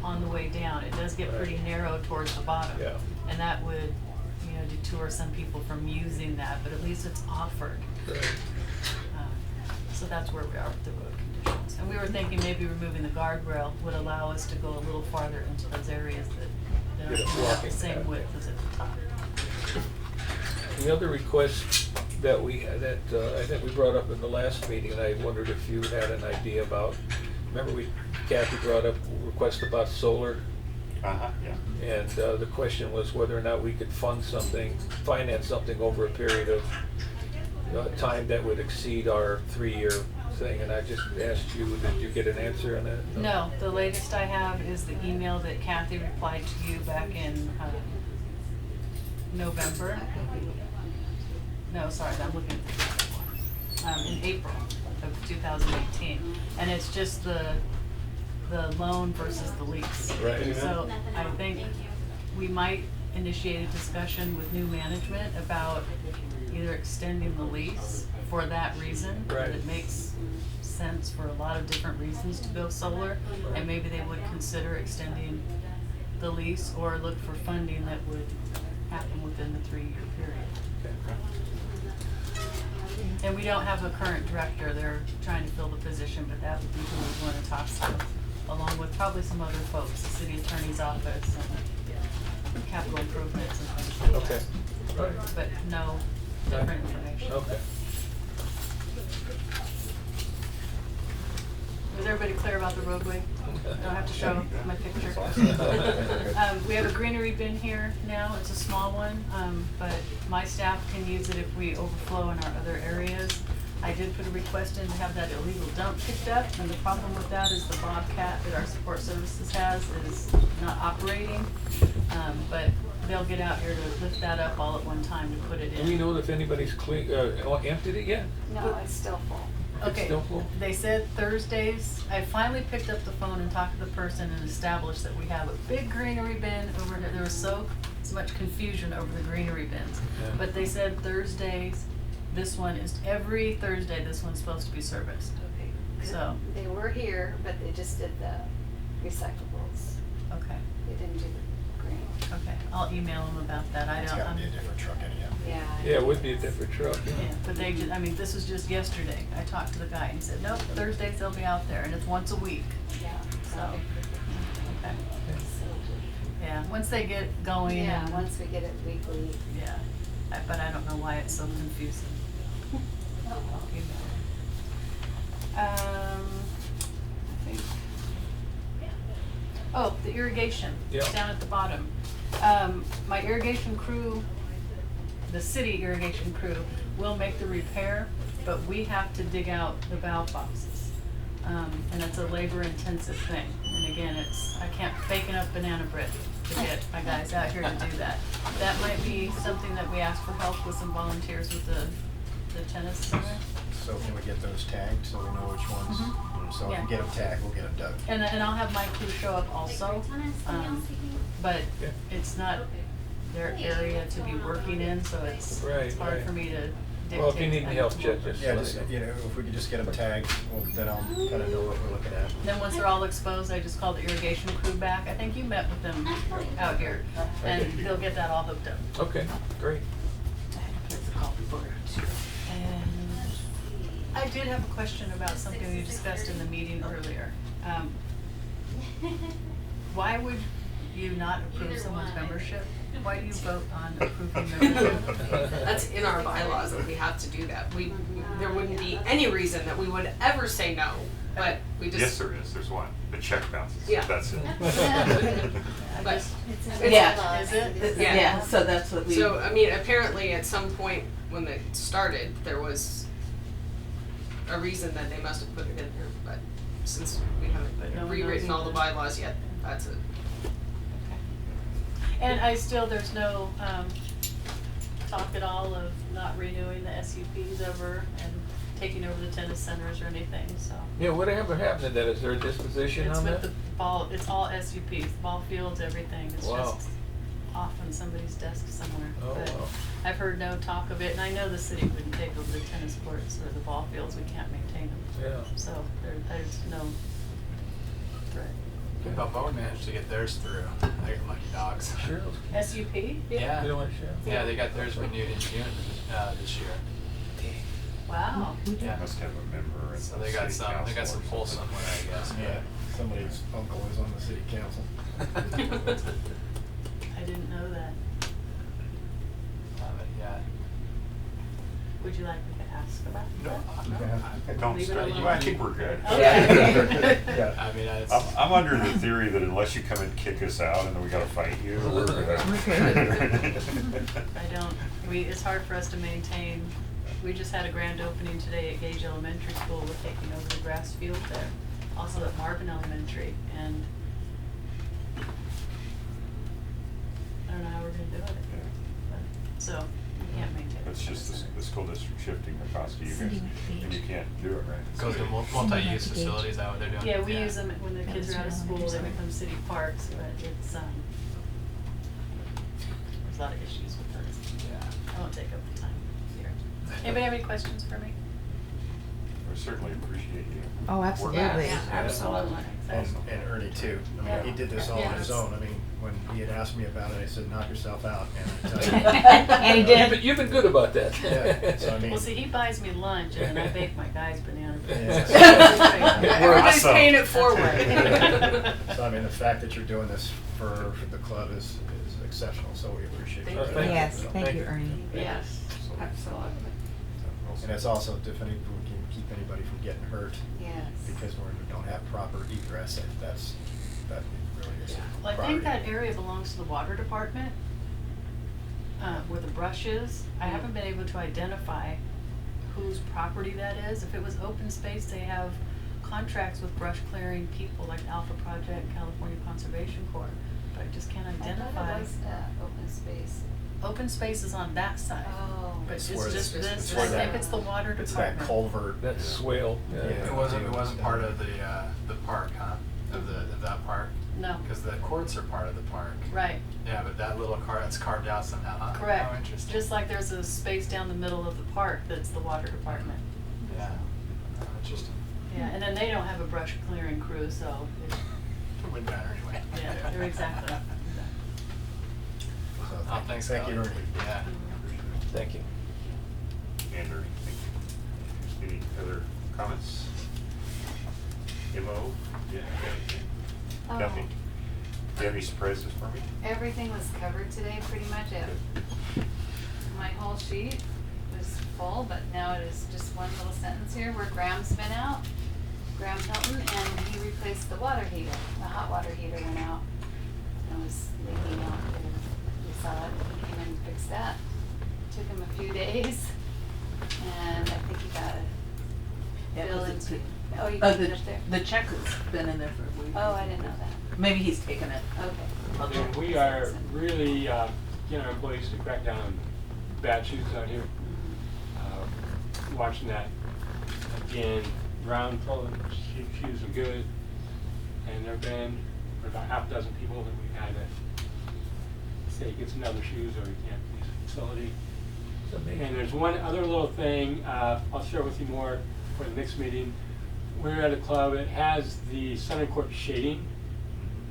on the way down. It does get pretty narrow towards the bottom. Yeah. And that would, deter some people from using that, but at least it's offered. Right. So that's where we are with the road conditions. And we were thinking maybe removing the guardrail would allow us to go a little farther into those areas that Get a don't have walking the same path, width yeah. as at the top. The other request that I think we brought up in the last meeting, and I wondered if you had an idea about, remember Kathy brought up a request about solar? Yeah. And the question was whether or not we could finance something over a period of time that would exceed our 3-year thing. And I just asked you, did you get an answer on that? No, the latest I have is the email that Kathy replied to you back in November. No, sorry, I'm looking at the one. In April of 2018. And it's just the loan versus the lease. Right. So I think we might initiate a discussion with new management about either extending the lease for that reason. Right. It makes sense for a lot of different reasons to go solar, and maybe they would consider extending the lease or look for funding that would happen within the 3-year period. Okay. And we don't have a current director. They're trying to fill the position, but that would be who we want to talk to, along with probably some other folks, the city attorney's office and capital improvements and things like Okay. that. All right. But no different information. Okay. Was everybody clear about the roadway? I don't have to show my picture. We have a greenery bin here now. It's a small one, but my staff can use it if we overflow in our other areas. I did put a request in to have that illegal dump picked up, and the problem with that is the Bobcat that our support services has is not operating. But they'll get out here to lift that up all at one time to put it in. Do we know if anybody's emptied it yet? No, it's still full. It's Okay, still full? they said Thursdays. I finally picked up the phone and talked to the person and established that we have a big greenery bin over here. There was so much confusion over the greenery bins. Yeah. But they said Thursdays, this one is, every Thursday, this one's supposed to be serviced. Okay. So- They were here, but they just did the recyclables. Okay, They didn't do the green. okay, I'll email them about that, I It's don't, gotta be a different truck anyhow. Yeah. Yeah, it would be a different truck. yeah, but they just, I mean, this was just yesterday, I talked to the guy, and he said, nope, Thursdays they'll be out there, and it's once a week, Yeah. so, okay. So, Yeah, once they get going yeah, and, once we get it weekly. yeah, but I don't know why it's so confusing. Oh, well. I think, oh, the irrigation, Yeah. down at the bottom. My irrigation crew, the city irrigation crew will make the repair, but we have to dig out the valve boxes. And it's a labor intensive thing, and again, I can't bake enough banana bread to get my guys out here to do that. That might be something that we ask for help with some volunteers with the tennis center. So can we get those tagged so we know which ones? So if Yeah. we get them tagged, we'll get them dug. And I'll have my crew show up also, but Yeah. it's not their area to be working in, so it's Right, hard right. for me to dictate. Well, if you need any that. help, Chet, just. Yeah, let just, me know. if we could just get them tagged, well, then I'll kinda know what we're looking at. Then once they're all exposed, I just call the irrigation crew back. I think you met with them out here, and they'll get that all hooked up. Okay, great. And I did have a question about something we discussed in the meeting earlier. Why would you not approve someone's membership? Why do you vote on approving membership? That's in our bylaws that we have to do that. There wouldn't be any reason that we would ever say no, but we just. Yes, there is, there's one, the check bounces, Yeah. that's it. But, It's in Yeah. bylaws. Is it? Yeah. Yeah, so that's what we. so, I mean, apparently at some point when they started, there was a reason that they must have put it in there, but since we But no haven't one rewritten knows all the that. bylaws yet, that's it. And there's no, talk at all of not renewing the SUPs ever and taking over the tennis centers or anything, so. Yeah, whatever happened to that? Is there a disposition It's on with that? the ball, it's all SUPs, ball fields, everything, it's Wow. just off on somebody's desk somewhere. Oh, But wow. I've heard no talk of it, and I know the city wouldn't take over the tennis courts or the ball fields, we can't maintain them. Yeah. So there's no threat. But Bowen managed to get theirs through. They got lucky dogs. Sure. SUP? Yeah. You don't want to share? Yeah, they got theirs renewed in June this year. Wow. Yeah. Must have a member in So the they got city some. They council got some or pull something. somewhere, I guess. Yeah, somebody's uncle is on the city council. I didn't know that. But yeah. Would you like me to ask about that? Yeah. Don't Leave it start, alone. I think we're good. Okay. Yeah. I mean, it's. I'm under the theory that unless you come and kick us out and then we gotta fight you, we're good. I don't, it's hard for us to maintain. We just had a grand opening today at Gage Elementary School. We're taking over the grass field there. Also at Marvin Elementary, and I don't know how we're gonna do it. But, so, we can't maintain it. It's just the school district shifting the cost to you guys, Cindy went to Gage. and you can't do it, right? Goes to multi-use facilities, is that what they're doing? Yeah, we use them when the kids are out of school, they Elementary. become city parks, but it's, there's a lot of issues with those. Yeah. I won't take up the time here. Anybody have any questions for me? We certainly appreciate you. Oh, absolutely. Yeah, absolutely. And Ernie too. I mean, he did this all on his Yes. own. I mean, when he had asked me about it, I said, knock yourself out. And I tell you. And he did. You've been good about that. Yeah, so I mean. Well, see, he buys me lunch and then I bake my guys banana Yeah. bread. Everybody's Awesome. paying it forward. So I mean, the fact that you're doing this for the club is exceptional, so we appreciate Thank it. you. Thank you. Yes, thank you, Ernie. Yes, absolutely. And it's also, if we can keep anybody from getting hurt, Yes. because we don't have proper egress, that really is a Well, I priority. think that area belongs to the water department, where the brush is. I haven't been able to identify whose property that is. If it was open space, they have contracts with brush clearing people like Alpha Project, California Conservation Corps, but I just can't I thought identify. it was open space. Open space is on that side, Oh. but it's It's where just it's- this, it's I where think that- it's the water It's that department. culvert. That swale. Yeah. It wasn't part of the park, huh? Of that park? No, Because the courts are part of the park. right, Yeah, but that little car that's carved out somehow. Huh? correct. Oh, interesting. Just like there's a space down the middle of the park that's the water department. Yeah. Oh, interesting. Yeah, and then they don't have a brush clearing crew, so, It wouldn't matter anyway. yeah, they're exactly. So, Oh, thanks, Thank you, Kelly. Ernie. Yeah. Thank you. Andrew, thank you. Any other comments? MO? Yeah. Oh. Kathy? Do you have any surprises for me? Everything was covered today, pretty much. My whole sheet was full, but now it is just one little sentence here where Graham's been out. Graham Hilton, and he replaced the water heater. The hot water heater went out. It was leaking out there. We saw it. He came in and fixed that. Took him a few days, and I think he got a bill into. Oh, you got it up there? The check has been in there for a week. Oh, I didn't know that. Maybe he's taken it. Okay. I'll check. And we are really getting our employees to crack down on bad shoes out here. Watching that again, Brown told them shoes are good, and there have been about half a dozen people that we've had to say get some other shoes or you can't use the facility. And there's one other little thing I'll share with you more for the next meeting. We're at a club that has the center court shading,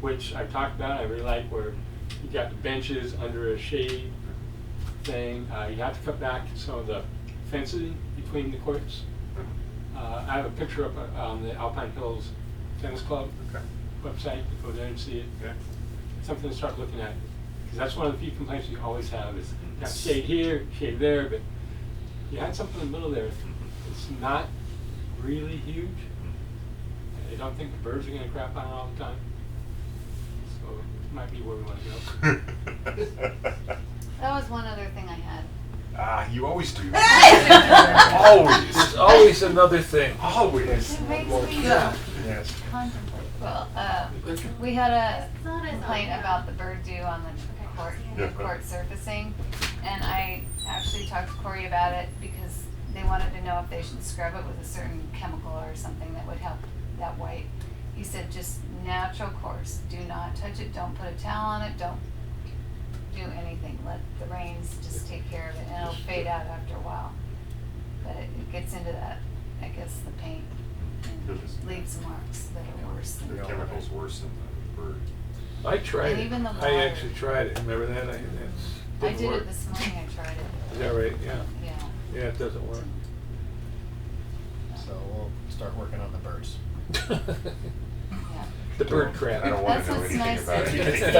which I've talked about. I really like where you got the benches under a shade thing. You have to cut back some of the fencing between the courts. I have a picture up on the Alpine Hills Tennis Club website. You go there and see it. Okay. Something to start looking at. Because that's one of the few complaints you always have is you got shade here, shade there, but you had something in the middle there. It's not really huge. I don't think the birds are going to crap on it all the time. So it might be where we want to go. That was one other thing I had. You always do that. Always. There's always another thing. Always. It makes me Yes. contemplate. Well, we had a complaint about the bird dew on the court surfacing, and I actually talked to Corey about it because they wanted to know if they should scrub it with a certain chemical or something that would help that white. He said just natural course. Do not touch it. Don't put a towel on it. Don't do anything. Let the rains just take care of it, and it'll fade out after a while. But it gets into that, I guess, the paint and leaves marks that are worse than The chemical's worse than the bird. I tried And it. even the I water. actually tried it. Remember that? I Didn't did work. it this morning. I tried it. Is that right? Yeah. Yeah. Yeah, it doesn't work. So we'll start working on the birds. Yeah. The bird crap. I don't want That's to know what's anything nice about is- anything.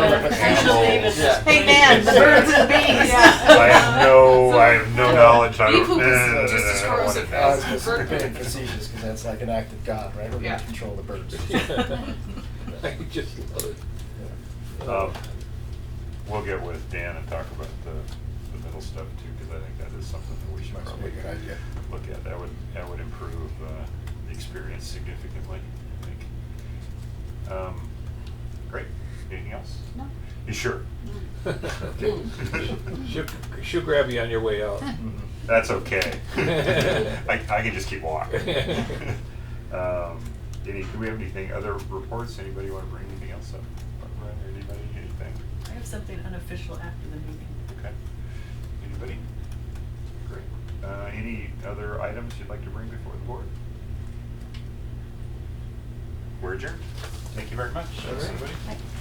Yeah. Hey man, the birds and bees. I have no knowledge. I Bee don't. poop is no, just as I don't want to corrosive know. I was just being facetious because that's like an act of God, right? We're Yeah. gonna control the birds. I just love it. We'll get with Dan and talk about the middle stuff too, because I think that is something that we should Must be a probably good idea. look at. That would improve the experience significantly, I think. Great. Anything else? No. You sure? She'll grab you on your way out. That's okay. I can just keep walking. Do we have anything, other reports? Anybody want to bring anything else up? Anybody, anything? I have something unofficial after the meeting. Okay. Anybody? Great. Any other items you'd like to bring before the board? We're adjourned. Thank you very much. All right. Everybody.